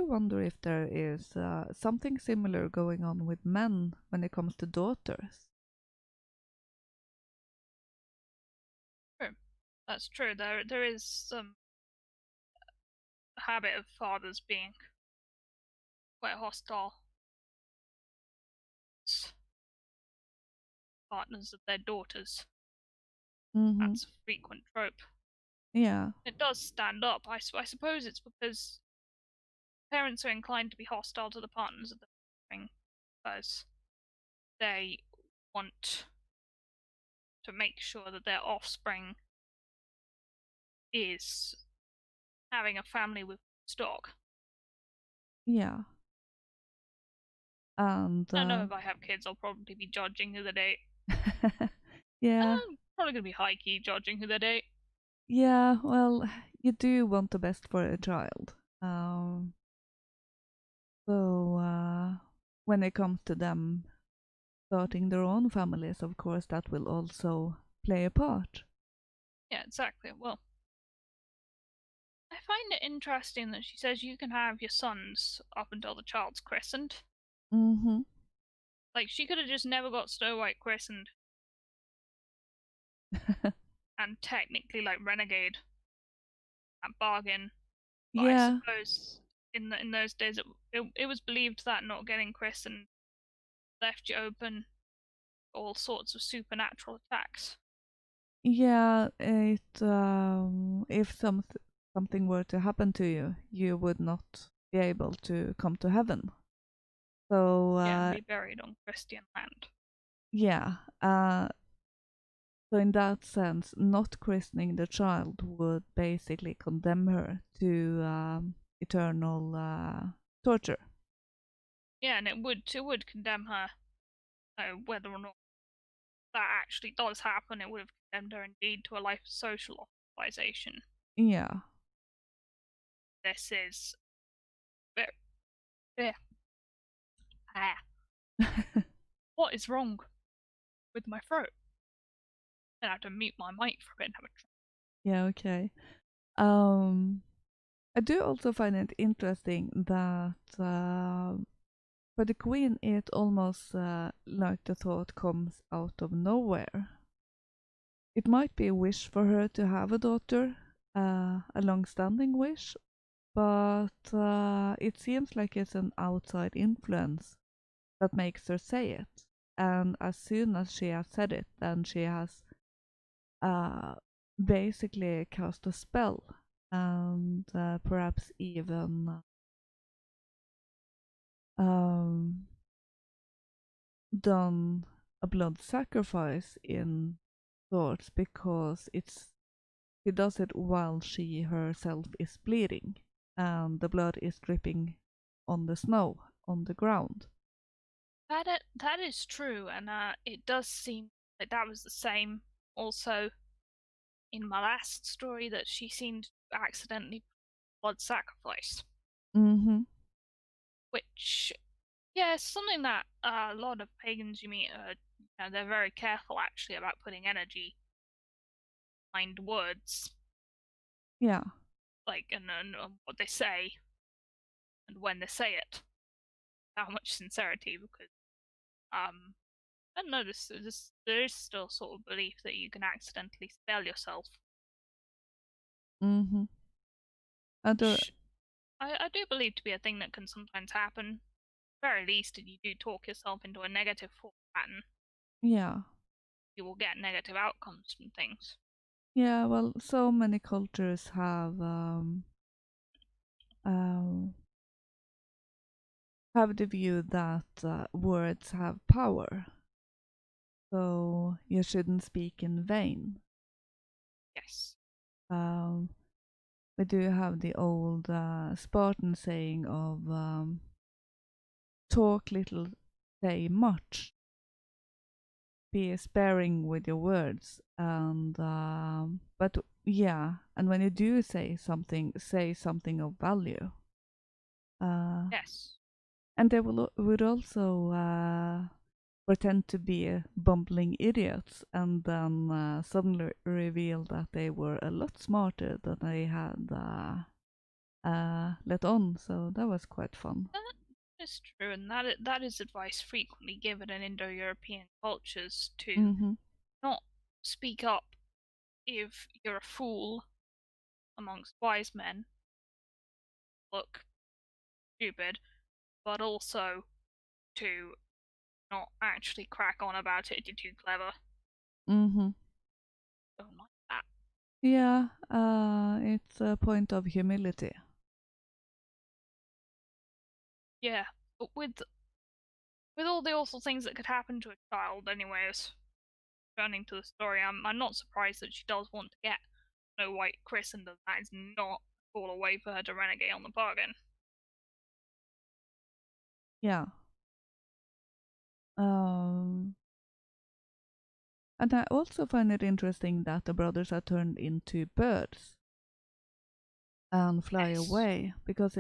wonder if there is something similar going on with men when it comes to daughters. True. That's true. There is some habit of fathers being quite hostile to partners of their daughters. Mm-hmm. That's a frequent trope. Yeah, It does stand up. I suppose it's because parents are inclined to be hostile to the partners of the offspring because they want to make sure that their offspring is having a family with stock. yeah, and I know if I have kids, I'll probably be judging who they date. yeah, I'm probably going to be high key judging who they date. yeah. Well, you do want the best for a child. Um, so when it comes to them starting their own families, of course, that will also play a part. Yeah, exactly. Well, I find it interesting that she says you can have your sons up until the child's christened. Mm-hmm. Like, she could have just never got Snow White christened and technically, like, renegade that bargain. But I Yeah, suppose in those days, it was believed that not getting christened left you open to all sorts of supernatural attacks. yeah. If something were to happen to you, you would not be able to come to heaven. So Yeah, and be buried on Christian land. yeah. So in that sense, not christening the child would basically condemn her to eternal torture. Yeah, and it would condemn her, whether or not that actually does happen. It would have condemned her indeed to a life of social ostracization. Yeah. This is very, yeah. Ah, what is wrong with my throat? I have to mute my mic for a bit and have a drink. Yeah, okay. Um, I do also find it interesting that for the queen, it almost like the thought comes out of nowhere. It might be a wish for her to have a daughter, a long-standing wish, but it seems like it's an outside influence that makes her say it. And as soon as she has said it, then she has uh, basically cast a spell and perhaps even um, done a blood sacrifice in sorts, because she does it while she herself is bleeding and the blood is dripping on the snow on the ground. That is true, and it does seem like that was the same also in my last story that she seemed to accidentally blood sacrifice, Mm-hmm. which yeah, is something that a lot of pagans you meet, they're very careful actually about putting energy behind words, Yeah. like and what they say and when they say it, how much sincerity because I don't know this there is still sort of belief that you can accidentally spell yourself, Mm-hmm. And which I do believe to be a thing that can sometimes happen. At the very least, if you do talk yourself into a negative thought pattern, yeah. you will get negative outcomes from things. Yeah, well, so many cultures um, have the view that words have power, so you shouldn't speak in vain. Yes. Um, we do have the old Spartan saying of talk little, say much. be sparing with your words, and but yeah, and when you do say something of value. Uh, Yes. and they would also pretend to be bumbling idiots, and then suddenly reveal that they were a lot smarter than they had let on. So that was quite fun. That is true, and that is advice frequently given in Indo-European cultures to Mm-hmm. not speak up if you're a fool amongst wise men, look stupid, but also to not actually crack on about it if you're too clever. Mm-hmm. Don't like that. Yeah, it's a point of humility. Yeah, but with all the awful things that could happen to a child, anyways. Returning to the story, I'm not surprised that she does want to get Snow White christened, and that is not all a way for her to renegade on the bargain. Yeah. Um, and I also find it interesting that the brothers are turned into birds and fly Yes. away, because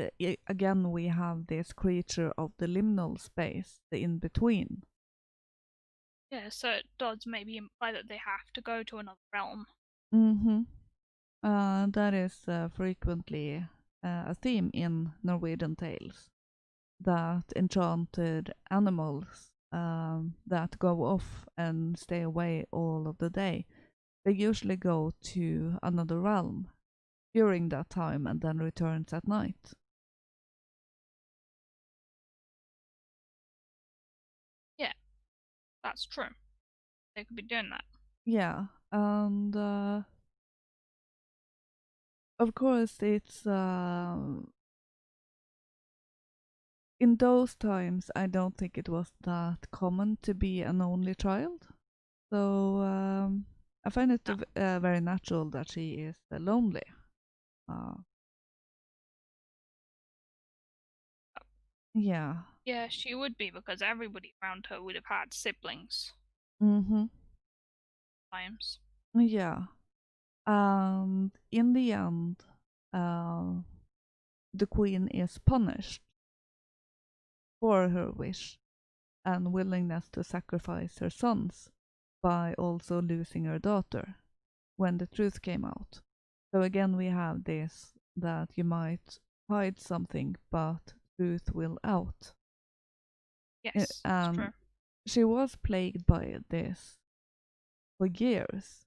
again we have this creature of the liminal space, the in between. Yeah, so it does maybe imply that they have to go to another realm. Mm-hmm. That is frequently a theme in Norwegian tales, that enchanted animals that go off and stay away all of the day, they usually go to another realm during that time and then returns at night. Yeah, that's true. They could be doing that. Yeah, and of course it's in those times I don't think it was that common to be an only child. So I find it No. very natural that she is lonely. Uh, yeah. Yeah, she would be because everybody around her would have had siblings. Mm-hmm. Times. Yeah. And in the end, uh, the queen is punished for her wish and willingness to sacrifice her sons by also losing her daughter when the truth came out. So again, we have this that you might hide something, but truth will out. Yes, it's And true. she was plagued by this for years.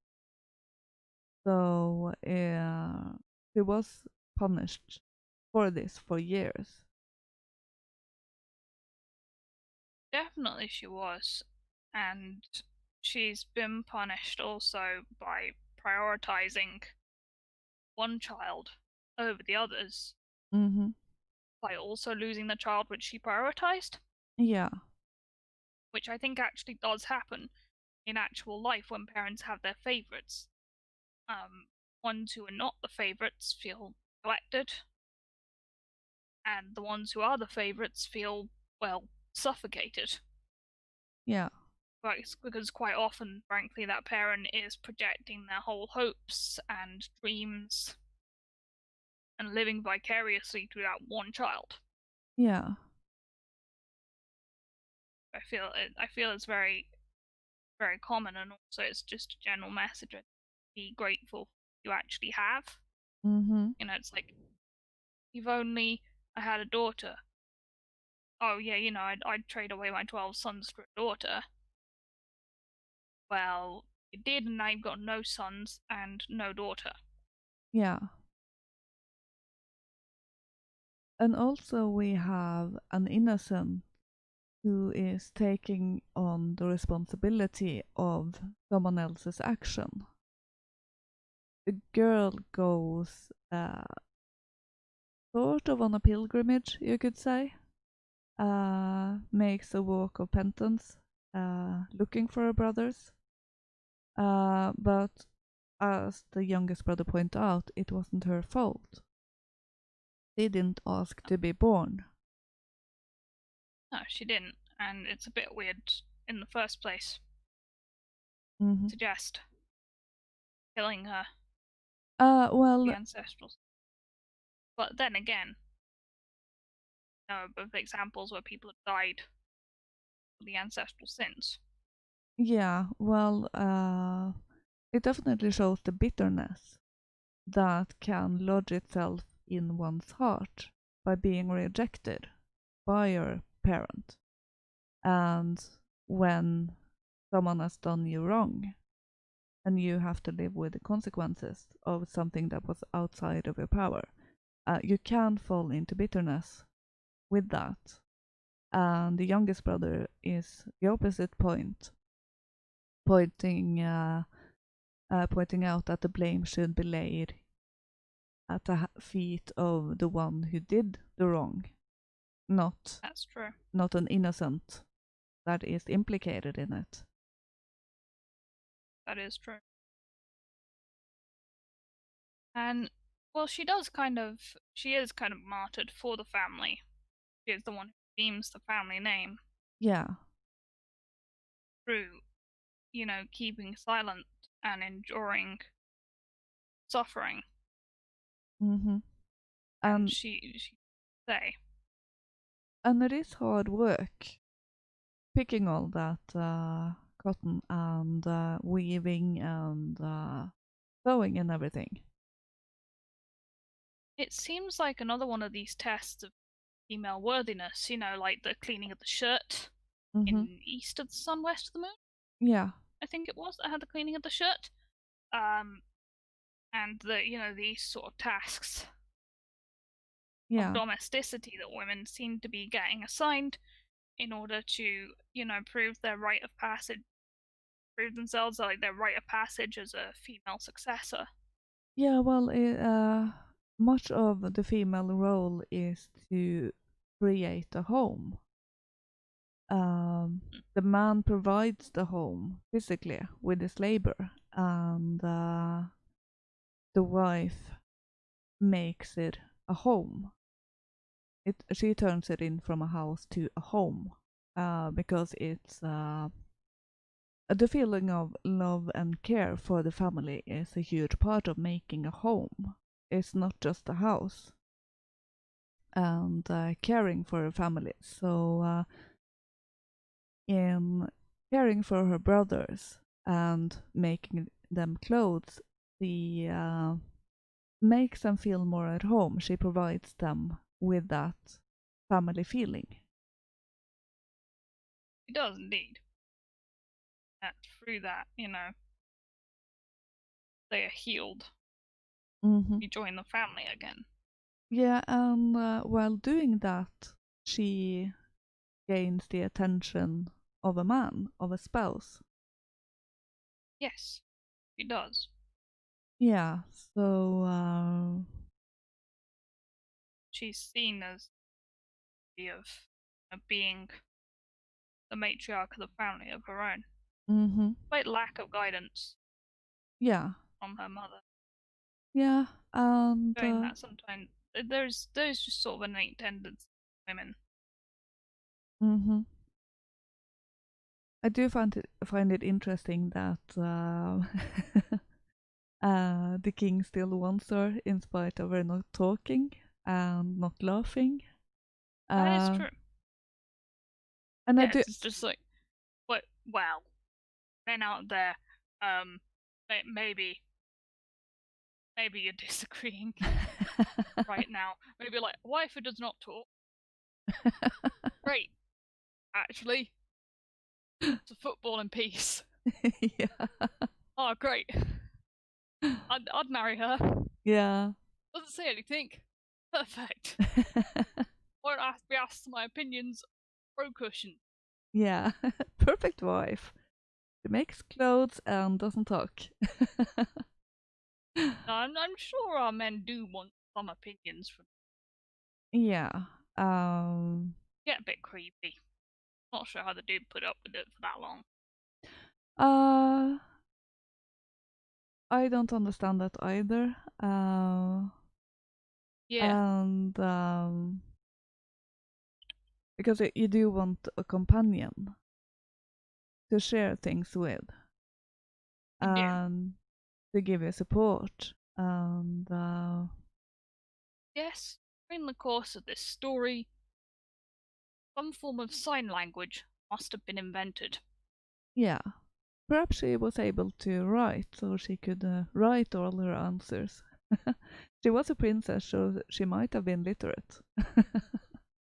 So she was punished for this for years. Definitely she was. And she's been punished also by prioritizing one child over the others Mm-hmm. by also losing the child which she prioritized, Yeah, which I think actually does happen in actual life when parents have their favorites. Ones who are not the favorites feel neglected, and the ones who are the favorites feel, well, suffocated. yeah, Because quite often, frankly, that parent is projecting their whole hopes and dreams and living vicariously through that one child. yeah. I feel it's very very common, and also it's just a general message. Be grateful you actually have. Mm-hmm. You know, it's like you've only I had a daughter. Oh yeah, you know, I'd trade away my 12 sons for a daughter. Well, you did, and now you've got no sons and no daughter. Yeah. And also we have an innocent who is taking on the responsibility of someone else's action. The girl goes sort of on a pilgrimage, you could say, makes a walk of penance, looking for her brothers. But as the youngest brother pointed out, it wasn't her fault. They didn't ask to be born. No, she didn't, and it's a bit weird in the first place. Hmm. suggest killing her, the Well, ancestrals. But then again, of examples where people have died for the ancestral sins. yeah, well, it definitely shows the bitterness that can lodge itself in one's heart by being rejected by your parent. And when someone has done you wrong and you have to live with the consequences of something that was outside of your power, you can fall into bitterness with that. And the youngest brother is the opposite point, pointing pointing out that the blame should be laid at the feet of the one who did the wrong, not That's true. not an innocent that is implicated in it. That is true. And well, she is kind of martyred for the family. She is the one who redeems the family name Yeah. through, keeping silent and enduring suffering. Mm-hmm. And And she say, it is hard work picking all that cotton and weaving and sewing and everything. it seems like another one of these tests of female worthiness, like the cleaning of the shirt Mm-hmm. in East of the Sun, West of the Moon, Yeah. I think it was, that had the cleaning of the shirt. Um, and these sort of tasks of Yeah. domesticity that women seem to be getting assigned in order to, prove their rite of passage, prove themselves like their rite of passage as a female successor. Yeah, well, much of the female role is to create a home. The man provides the home physically with his labor, and the wife makes it a home. She turns it in from a house to a home, because it's the feeling of love and care for the family is a huge part of making a home. It's not just a house and caring for her family. So, in caring for her brothers and making them clothes, the makes them feel more at home. She provides them with that family feeling. It does indeed. And through that, they are healed, Hmm. rejoin the family again. Yeah, and while doing that, she gains the attention of a man, of a spouse. Yes, she does. Yeah, so She's seen as the of being the matriarch of the family of her own, hmm, despite lack of guidance yeah, from her mother. yeah, and Showing that sometimes there's just sort of innate tendency in women. hmm, I do find it interesting that the king still wants her in spite of her not talking and not laughing. That is Uh, true. and I Yes, do. it's just like, but well, men out there, um, maybe you're disagreeing right now. Maybe like a wife who does not talk. Great, actually, it's a football in peace. Yeah, Oh, great. I'd marry her. yeah, Doesn't say anything. Perfect. Won't be asked my opinions. Pro cushion. yeah. Perfect wife. She makes clothes and doesn't talk. Now, I'm sure our men do want some opinions from. Yeah. Um. Get a bit creepy. Not sure how the dude put up with it for that long. Uh. I don't understand that either. Yeah, And because you do want a companion to share things with. We do. and to give you support. And Yes, in the course of this story, some form of sign language must have been invented. yeah, perhaps she was able to write, so she could write all her answers. She was a princess, so she might have been literate.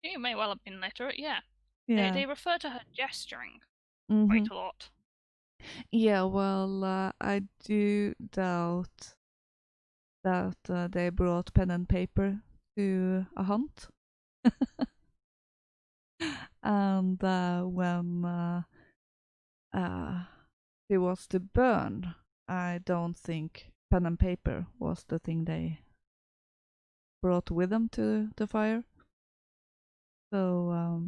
She may well have been literate, yeah. Yeah. They refer to her gesturing Mm-hmm. quite a lot. Yeah, well, I do doubt that they brought pen and paper to a hunt. And when uh, she was to burn, I don't think pen and paper was the thing they brought with them to the fire. So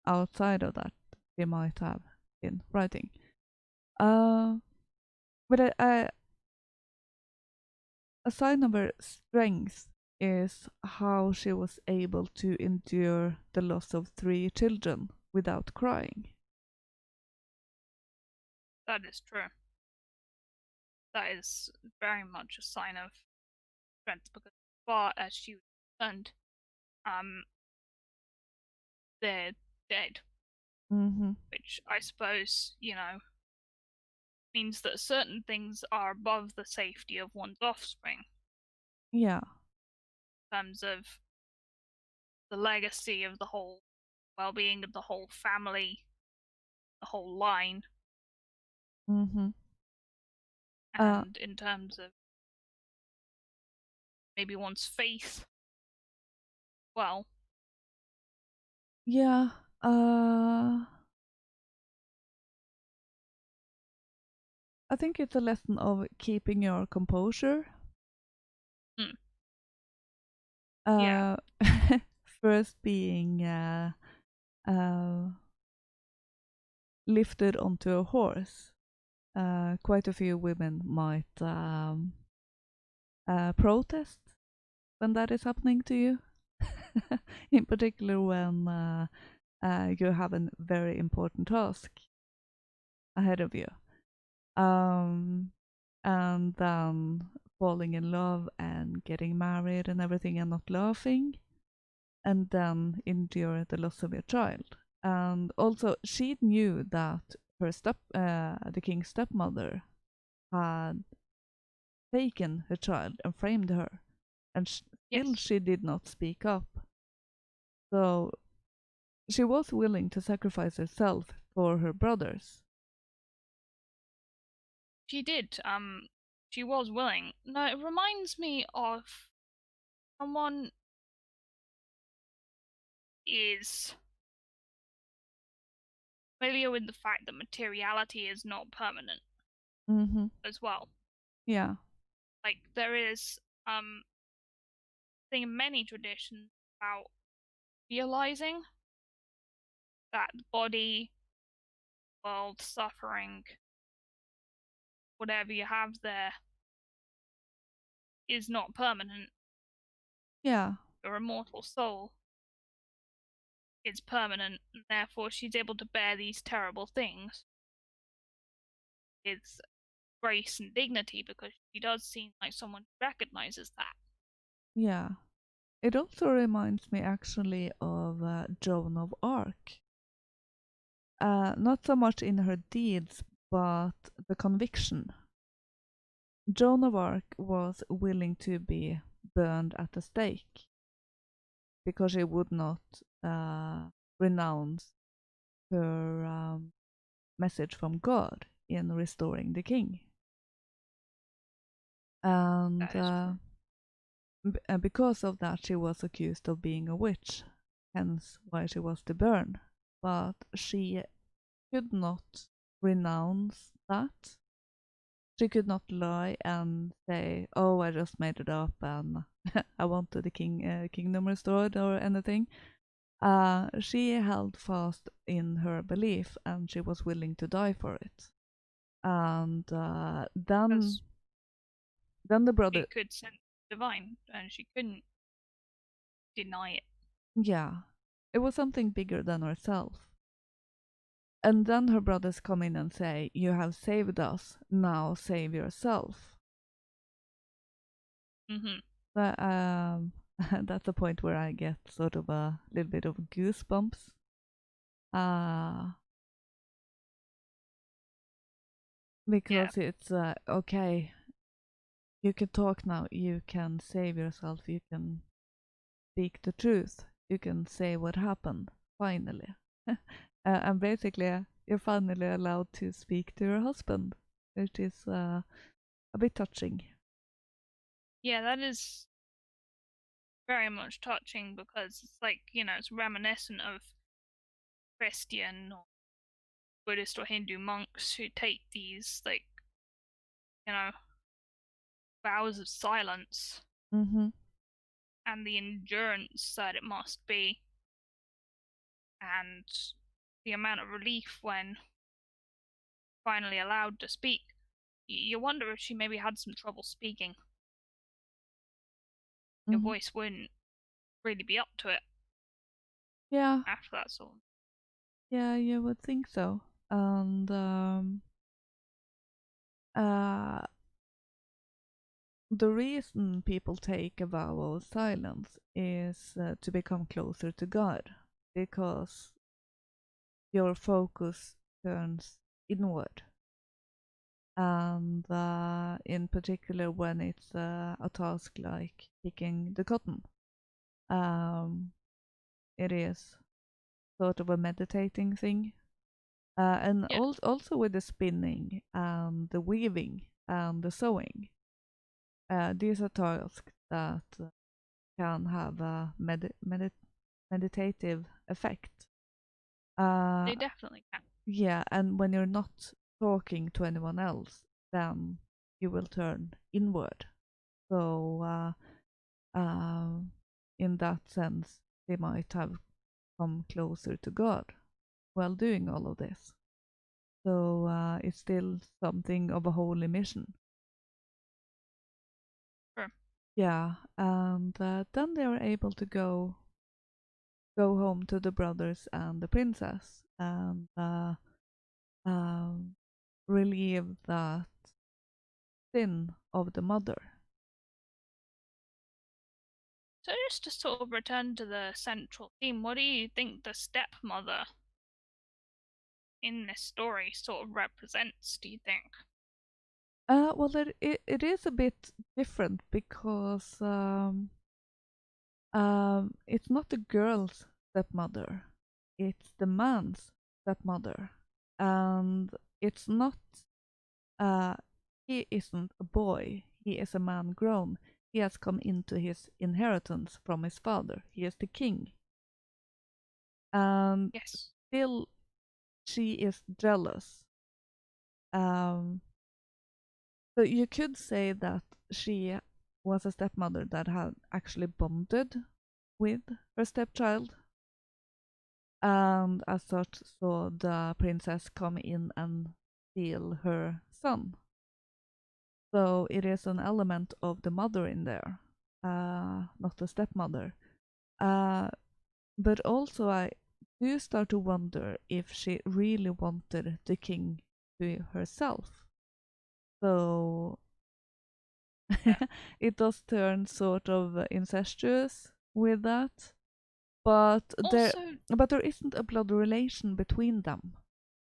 outside of that, they might have been writing. Uh, but a sign of her strength is how she was able to endure the loss of 3 children without crying. That is true. That is very much a sign of strength because as far as she was concerned, um, they're dead. Mm-hmm. Which I suppose, means that certain things are above the safety of one's offspring Yeah. in terms of the legacy of the whole well being of the whole family, the whole line, Mm-hmm. Uh, and in terms of maybe one's faith. Well, yeah. I think it's a lesson of keeping your composure. mm, yeah, Uh, first being uh, lifted onto a horse. Quite a few women might protest when that is happening to you. In particular, when you have a very important task ahead of you. Um, and then falling in love and getting married and everything and not laughing, and then endure the loss of your child. And also, she knew that the king's stepmother, had taken her child and framed her, and still yes. she did not speak up. So she was willing to sacrifice herself for her brothers. She did. She was willing. No, it reminds me of someone is familiar with the fact that materiality is not permanent Mm-hmm. as well. Yeah. Like there is thing in many traditions about realizing that the body, world, suffering, whatever you have there, is not permanent. Yeah. Your immortal soul is permanent, and therefore she's able to bear these terrible things with grace and dignity because she does seem like someone who recognizes that. Yeah. It also reminds me actually of Joan of Arc. Not so much in her deeds, but the conviction. Joan of Arc was willing to be burned at the stake because she would not renounce her message from God in restoring the king. And That is true. because of that, she was accused of being a witch, hence why she was to burn. But she could not renounce that. She could not lie and say, "Oh, I just made it up and I wanted the kingdom restored" or anything. She held fast in her belief, and she was willing to die for it. And Because then the she brother, could sense divine and she couldn't deny it. yeah, it was something bigger than herself. And then her brothers come in and say, "You have saved us. Now save yourself." Mhm. But, that's the point where I get sort of a little bit of goosebumps. Uh, Yeah. because it's okay, you can talk now, you can save yourself, you can speak the truth, you can say what happened, finally. And basically, you're finally allowed to speak to your husband, which is a bit touching. Yeah, that is very much touching because it's like, it's reminiscent of Christian or Buddhist or Hindu monks who take these, like, you know, vows of silence Mm-hmm. and the endurance that it must be, and the amount of relief when finally allowed to speak. You wonder if she maybe had some trouble speaking. Your Mm-hmm. voice wouldn't really be up to it Yeah, after that sort. yeah, you would think so. And uh, the reason people take a vow of silence is to become closer to God, because your focus turns inward. And in particular, when it's a task like picking the cotton, um, it is sort of a meditating thing. And Yeah, also with the spinning and the weaving and the sewing, these are tasks that can have a meditative effect. Uh, they definitely can. yeah, and when you're not talking to anyone else, then you will turn inward. So, in that sense, they might have come closer to God while doing all of this. So, it's still something of a holy mission. Sure. Yeah, and then they are able to go home to the brothers and the princess and um, relieve that sin of the mother. So just to sort of return to the central theme, what do you think the stepmother in this story sort of represents, do you think? Well, it is a bit different because it's not the girl's stepmother, it's the man's stepmother, and it's not. Uh, he isn't a boy; he is a man grown. He has come into his inheritance from his father. He is the king, and Yes. still she is jealous. Um, so you could say that she was a stepmother that had actually bonded with her stepchild, and as such saw the princess come in and steal her son. So it is an element of the mother in there, not the stepmother. Uh, but also, I do start to wonder if she really wanted the king to herself. So Yeah. it does turn sort of incestuous with that. But there, Also, but there isn't a blood relation between them.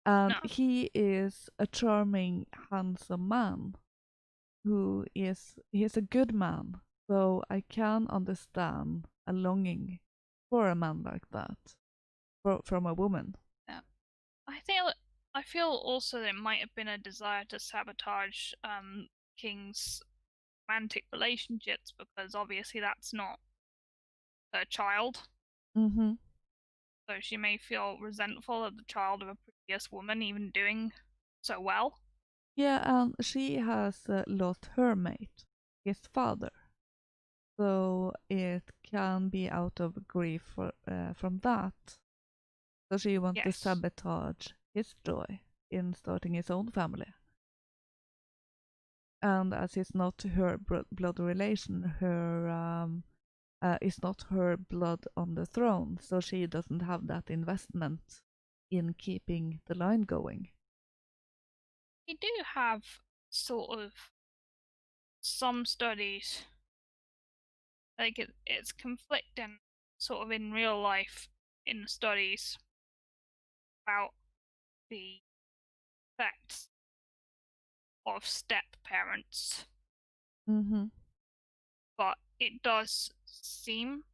And no. he is a charming, handsome man he is a good man. So I can understand a longing for a man like that from a woman. Yeah. I feel also there might have been a desire to sabotage King's romantic relationships because obviously that's not her child. Mm-hmm. So she may feel resentful of the child of a previous woman even doing so well. Yeah, and she has lost her mate, his father. So it can be out of grief from that. So she wants to Yes. sabotage his joy in starting his own family. And as it's not her blood relation, her is not her blood on the throne, so she doesn't have that investment in keeping the line going. We do have sort of some studies, like it's conflicting sort of in real life in studies about the effects of step parents, Mm-hmm. but it does seem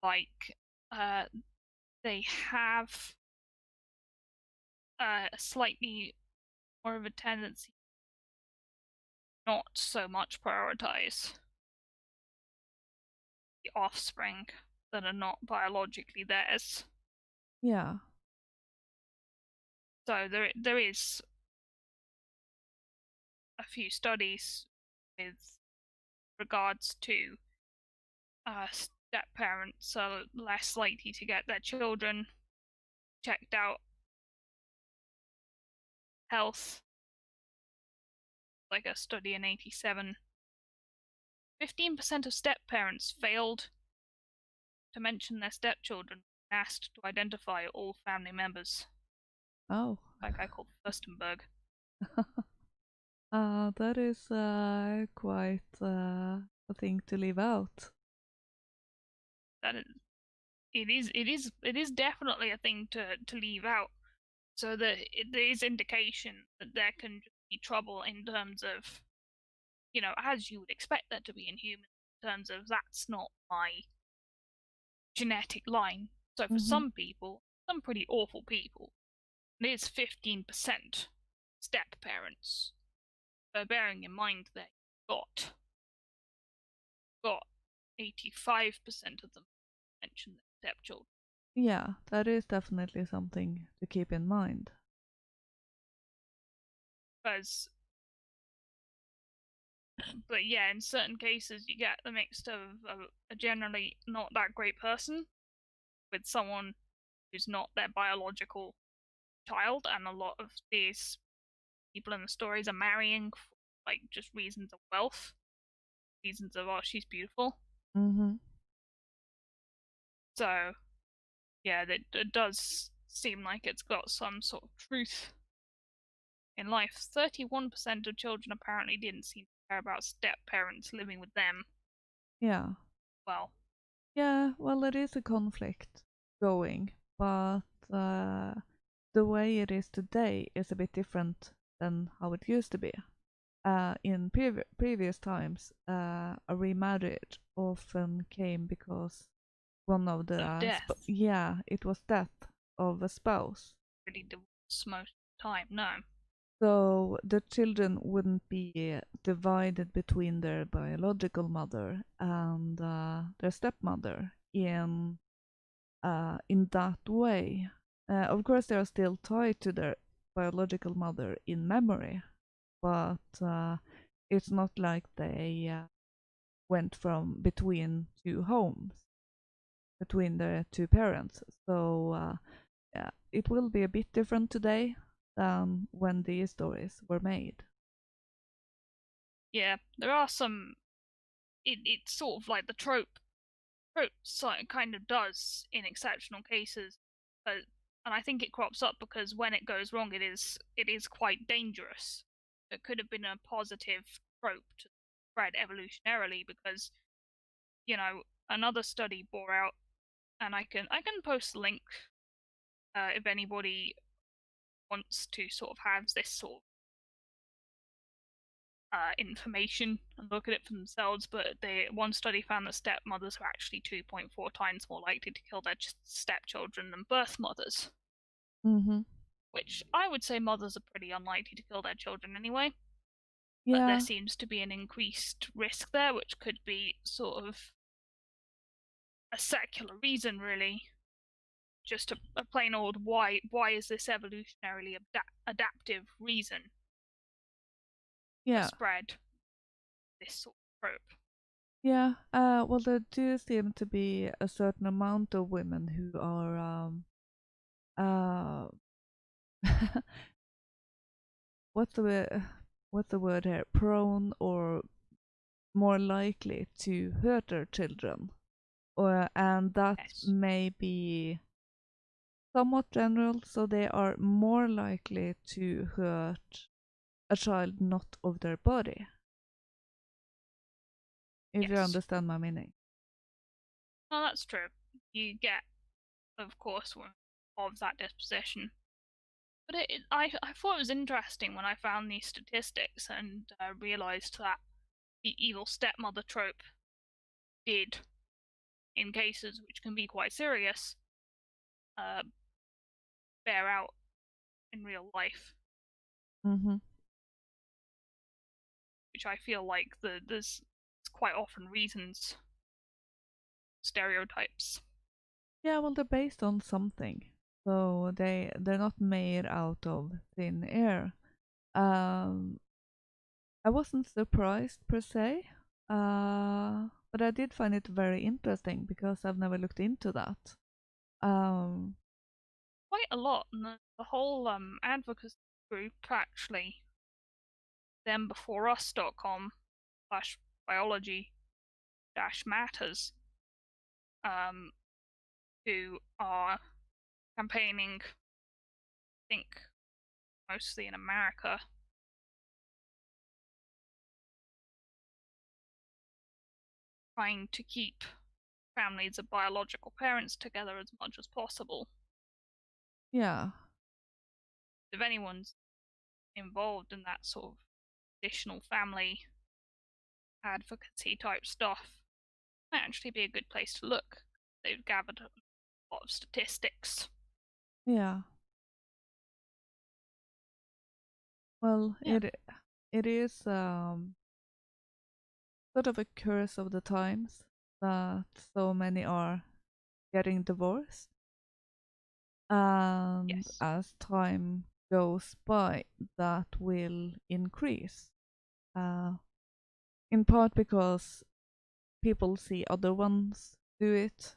like uh, they have slightly more of a tendency not so much prioritize the offspring that are not biologically theirs. Yeah. So there is a few studies with regards to step parents are less likely to get their children checked out health, like a study in 87. 15% of step parents failed to mention their stepchildren when asked to identify all family members. Oh. Like I called Furstenberg. That is quite a thing to leave out. That is, it is definitely a thing to leave out. So that there is indication that there can just be trouble in terms of, as you would expect there to be in humans, in terms of that's not my genetic line. So for Mm-hmm. some people, some pretty awful people, it is 15% step parents. So bearing in mind that you've got 85% of them mention their stepchildren. Yeah, that is definitely something to keep in mind. Because, but yeah, in certain cases you get the mix of a generally not that great person with someone who's not their biological child, and a lot of these people in the stories are marrying for like just reasons of wealth, reasons of, oh, she's beautiful. Mm-hmm. So yeah, it does seem like it's got some sort of truth in life. 31% of children apparently didn't seem to care about step parents living with them. Yeah. Well, Yeah, well, there is a conflict going, but the way it is today is a bit different than how it used to be. In previous times, a remarriage often came because one of the of death, yeah, it was death of a spouse. really divorce most of the time. No. So the children wouldn't be divided between their biological mother and their stepmother in that way. Of course, they are still tied to their biological mother in memory, but it's not like they went from between two homes, between the two parents. So yeah, it will be a bit different today than when these stories were made. Yeah, there are some. It's sort of like the trope kind of does in exceptional cases, but and I think it crops up because when it goes wrong, it is quite dangerous. It could have been a positive trope to spread evolutionarily because another study bore out, and I can post a link if anybody wants to sort of have this sort of information and look at it for themselves. But one study found that stepmothers were actually 2.4 times more likely to kill their stepchildren than birth mothers, Mm-hmm. which I would say mothers are pretty unlikely to kill their children anyway. But there Yeah, seems to be an increased risk there, which could be sort of a secular reason, really. Just a plain old why is this evolutionarily adaptive reason to yeah, spread this sort of trope. yeah. Well, there do seem to be a certain amount of women who are uh, what's what's the word here? Prone or more likely to hurt their children, or and that Yes. may be somewhat general, so they are more likely to hurt a child not of their body, if you Yes. understand my meaning. Well, that's true. You get, of course, one of that disposition. But I thought it was interesting when I found these statistics and realized that the evil stepmother trope did, in cases which can be quite serious, uh, bear out in real life, Mm-hmm. which I feel like there's quite often reasons, stereotypes. Yeah, well, they're based on something, so they're not made out of thin air. Um, I wasn't surprised per se, but I did find it very interesting because I've never looked into that. Um, Quite a lot, and the whole advocacy group actually, thembeforeus.com/biology dash matters, um, who are campaigning, I think, mostly in America, trying to keep families of biological parents together as much as possible. yeah, If anyone's involved in that sort of additional family advocacy type stuff, might actually be a good place to look. They've gathered a lot of statistics. yeah. Well, Yeah. it is sort of a curse of the times that so many are getting divorced, and Yes. as time goes by, that will increase. Uh, in part because people see other ones do it,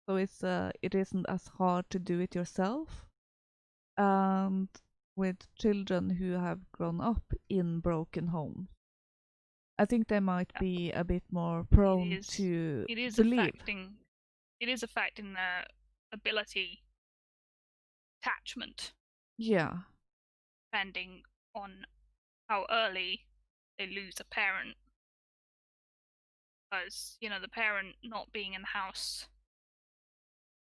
so it isn't as hard to do it yourself. And with children who have grown up in broken homes, I think they might Yeah. be a bit more It prone is. It is to leave. affecting. It is affecting their ability attachment, Yeah. depending on how early they lose a parent. Because the parent not being in the house,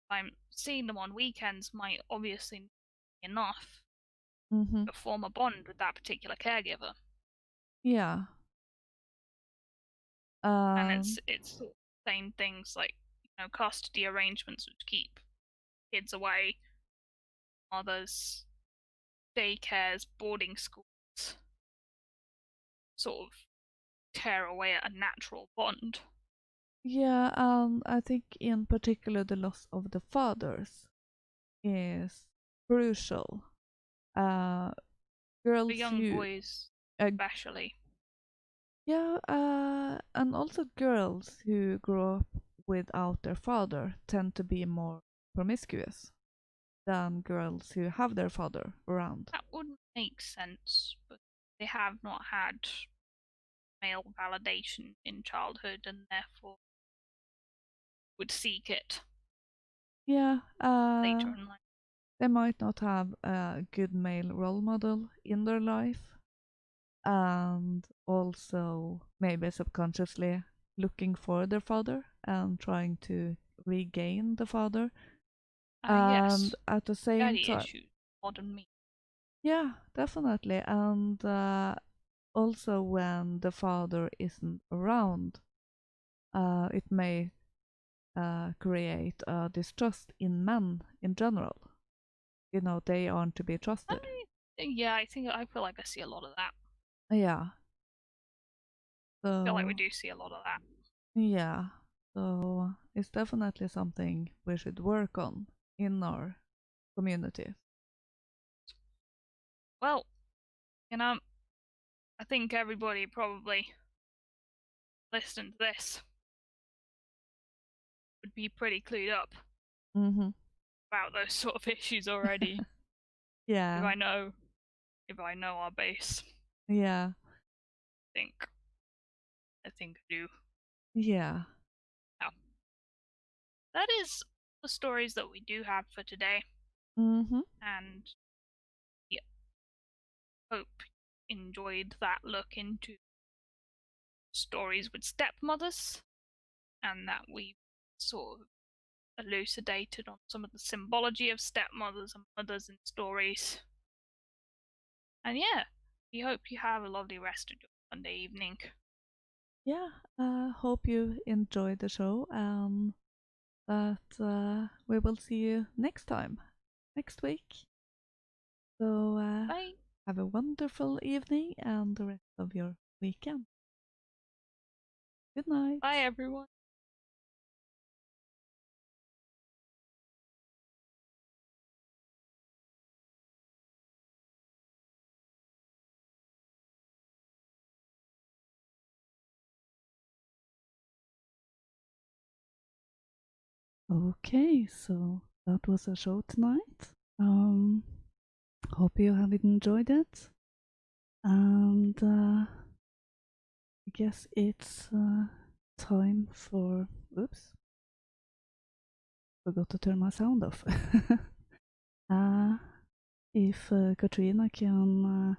I'm seeing them on weekends might obviously not be enough Mhm. to form a bond with that particular caregiver. Yeah. And Um. it's same things like custody arrangements which keep kids away, others daycares, boarding schools, sort of tear away at a natural bond. Yeah. I think in particular the loss of the fathers is crucial. Uh. For Girls young who. boys, Uh, especially. yeah. And also girls who grow up without their father tend to be more promiscuous than girls who have their father around. That would make sense, but they have not had male validation in childhood and therefore would seek it Yeah. later in life. They might not have a good male role model in their life, and also maybe subconsciously looking for their father and trying to regain the father. And Yes, at the same daddy time, issues, modern me. yeah, definitely. And also, when the father isn't around, it may create distrust in men in general. You know, they aren't to be trusted. Yeah, I feel like I see a lot of that. Yeah. I feel like we So, do see a lot of that. yeah. So, it's definitely something we should work on in our communities. Well, you know, I think everybody probably listening to this would be pretty clued up Mm-hmm. about those sort of issues already. If Yeah. I know, if I know our base, Yeah. think I think I do. Yeah. Now, that is the stories that we do have for today. Mm-hmm. and yeah, hope you enjoyed that look into stories with stepmothers, and that we sort of elucidated on some of the symbology of stepmothers and mothers in stories. And yeah, we hope you have a lovely rest of your Sunday evening. Yeah, hope you enjoyed the show and that we will see you next time, next week. So Bye. have a wonderful evening and the rest of your weekend. Good night. Bye, everyone. Okay, so that was a show tonight. Hope you have enjoyed it. And I guess it's time for. Oops, forgot to turn my sound off. uh, if Katrina can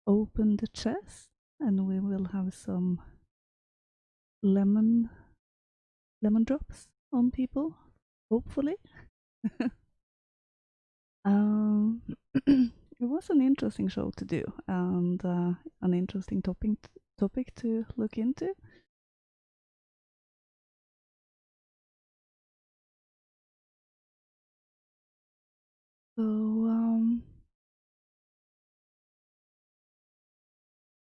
open the chest, and we will have some lemon drops on people, hopefully. um, it was an interesting show to do and an interesting topic to look into. So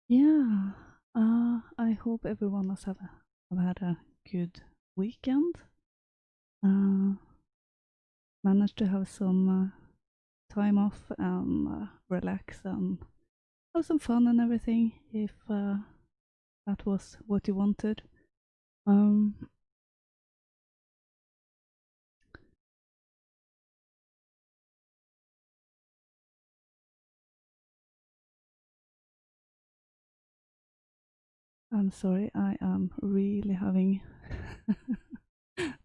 yeah, I hope everyone has have had a good weekend. Uh, Managed to have some time off and relax and have some fun and everything. If that was what you wanted. Um, I'm sorry, I am really having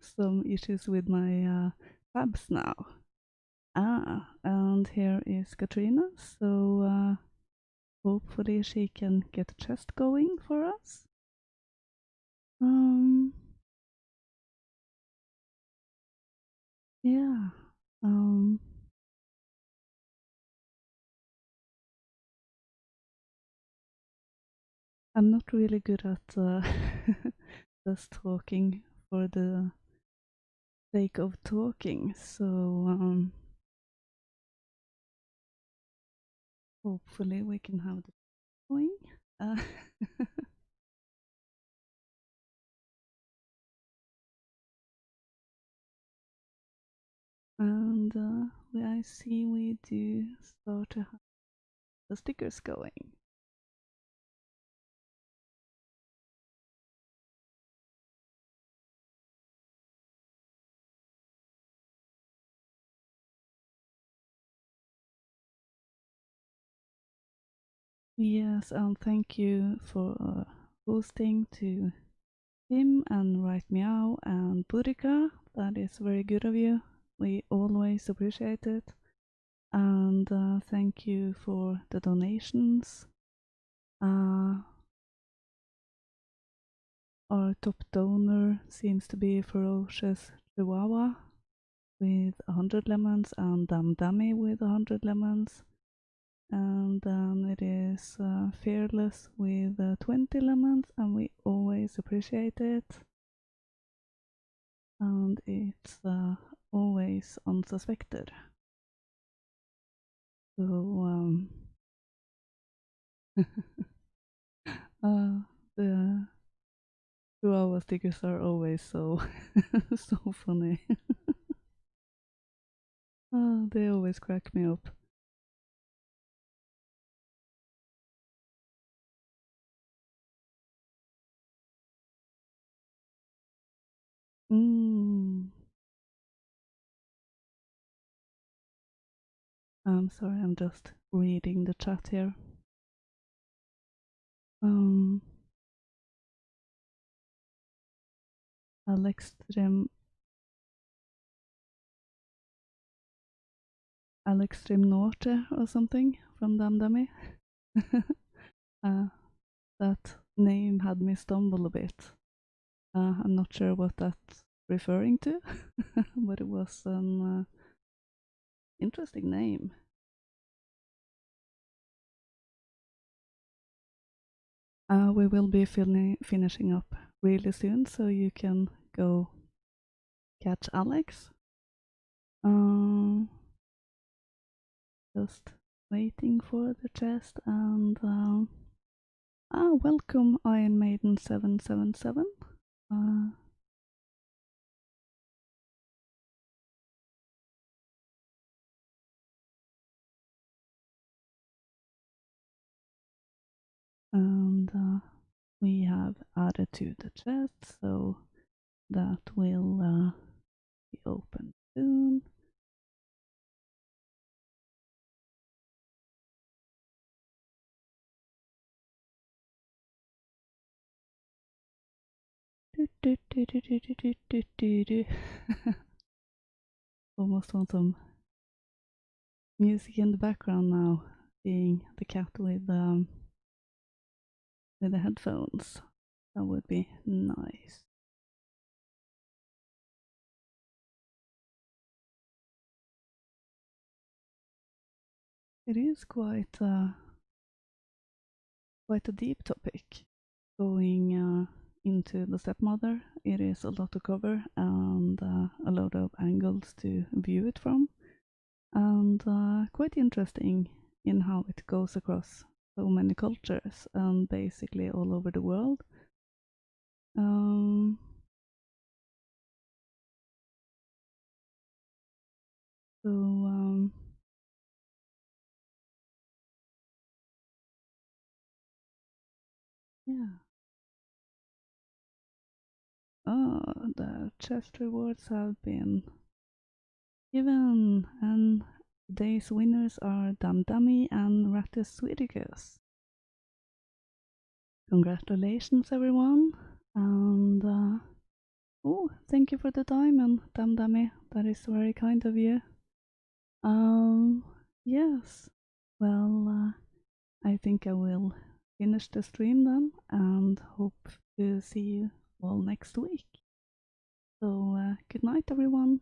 some issues with my tabs now. And here is Katrina, so hopefully she can get a chest going for us. Um, yeah. Um, I'm not really good at just talking for the sake of talking, so hopefully we can have the going. Uh, and I see we do start to have the stickers going. Yes, and thank you for hosting to him and Right Meow and Burika. That is very good of you. We always appreciate it. And thank you for the donations. Our top donor seems to be Ferocious Chihuahua with 100 lemons and Dam Dummy with 100 lemons. And then it is Fearless with 20 lemons, and we always appreciate it. And it's always unsuspected. So the Chihuahua stickers are always so so funny. They always crack me up. Mm. I'm sorry, I'm just reading the chat here. Um, Alex Alex Strimnorte or something from Damdami. That name had me stumble a bit. I'm not sure what that's referring to, but it was an interesting name. We will be finishing up really soon, so you can go catch Alex. Just waiting for the chest, and welcome Iron Maiden 777. And we have added to the chest, so that will be open soon. Almost want some music in the background now, seeing the cat with the headphones. That would be nice. It is quite a deep topic going into the stepmother. It is a lot to cover and a lot of angles to view it from, and quite interesting in how it goes across so many cultures and basically all over the world. So yeah. Oh, the chest rewards have been given, and today's winners are Damdami and Rattus Swedicus. Congratulations, everyone, and oh, thank you for the diamond, Damdami. That is very kind of you. Yes. Well, I think I will finish the stream then, and hope to see you all next week. So, good night, everyone.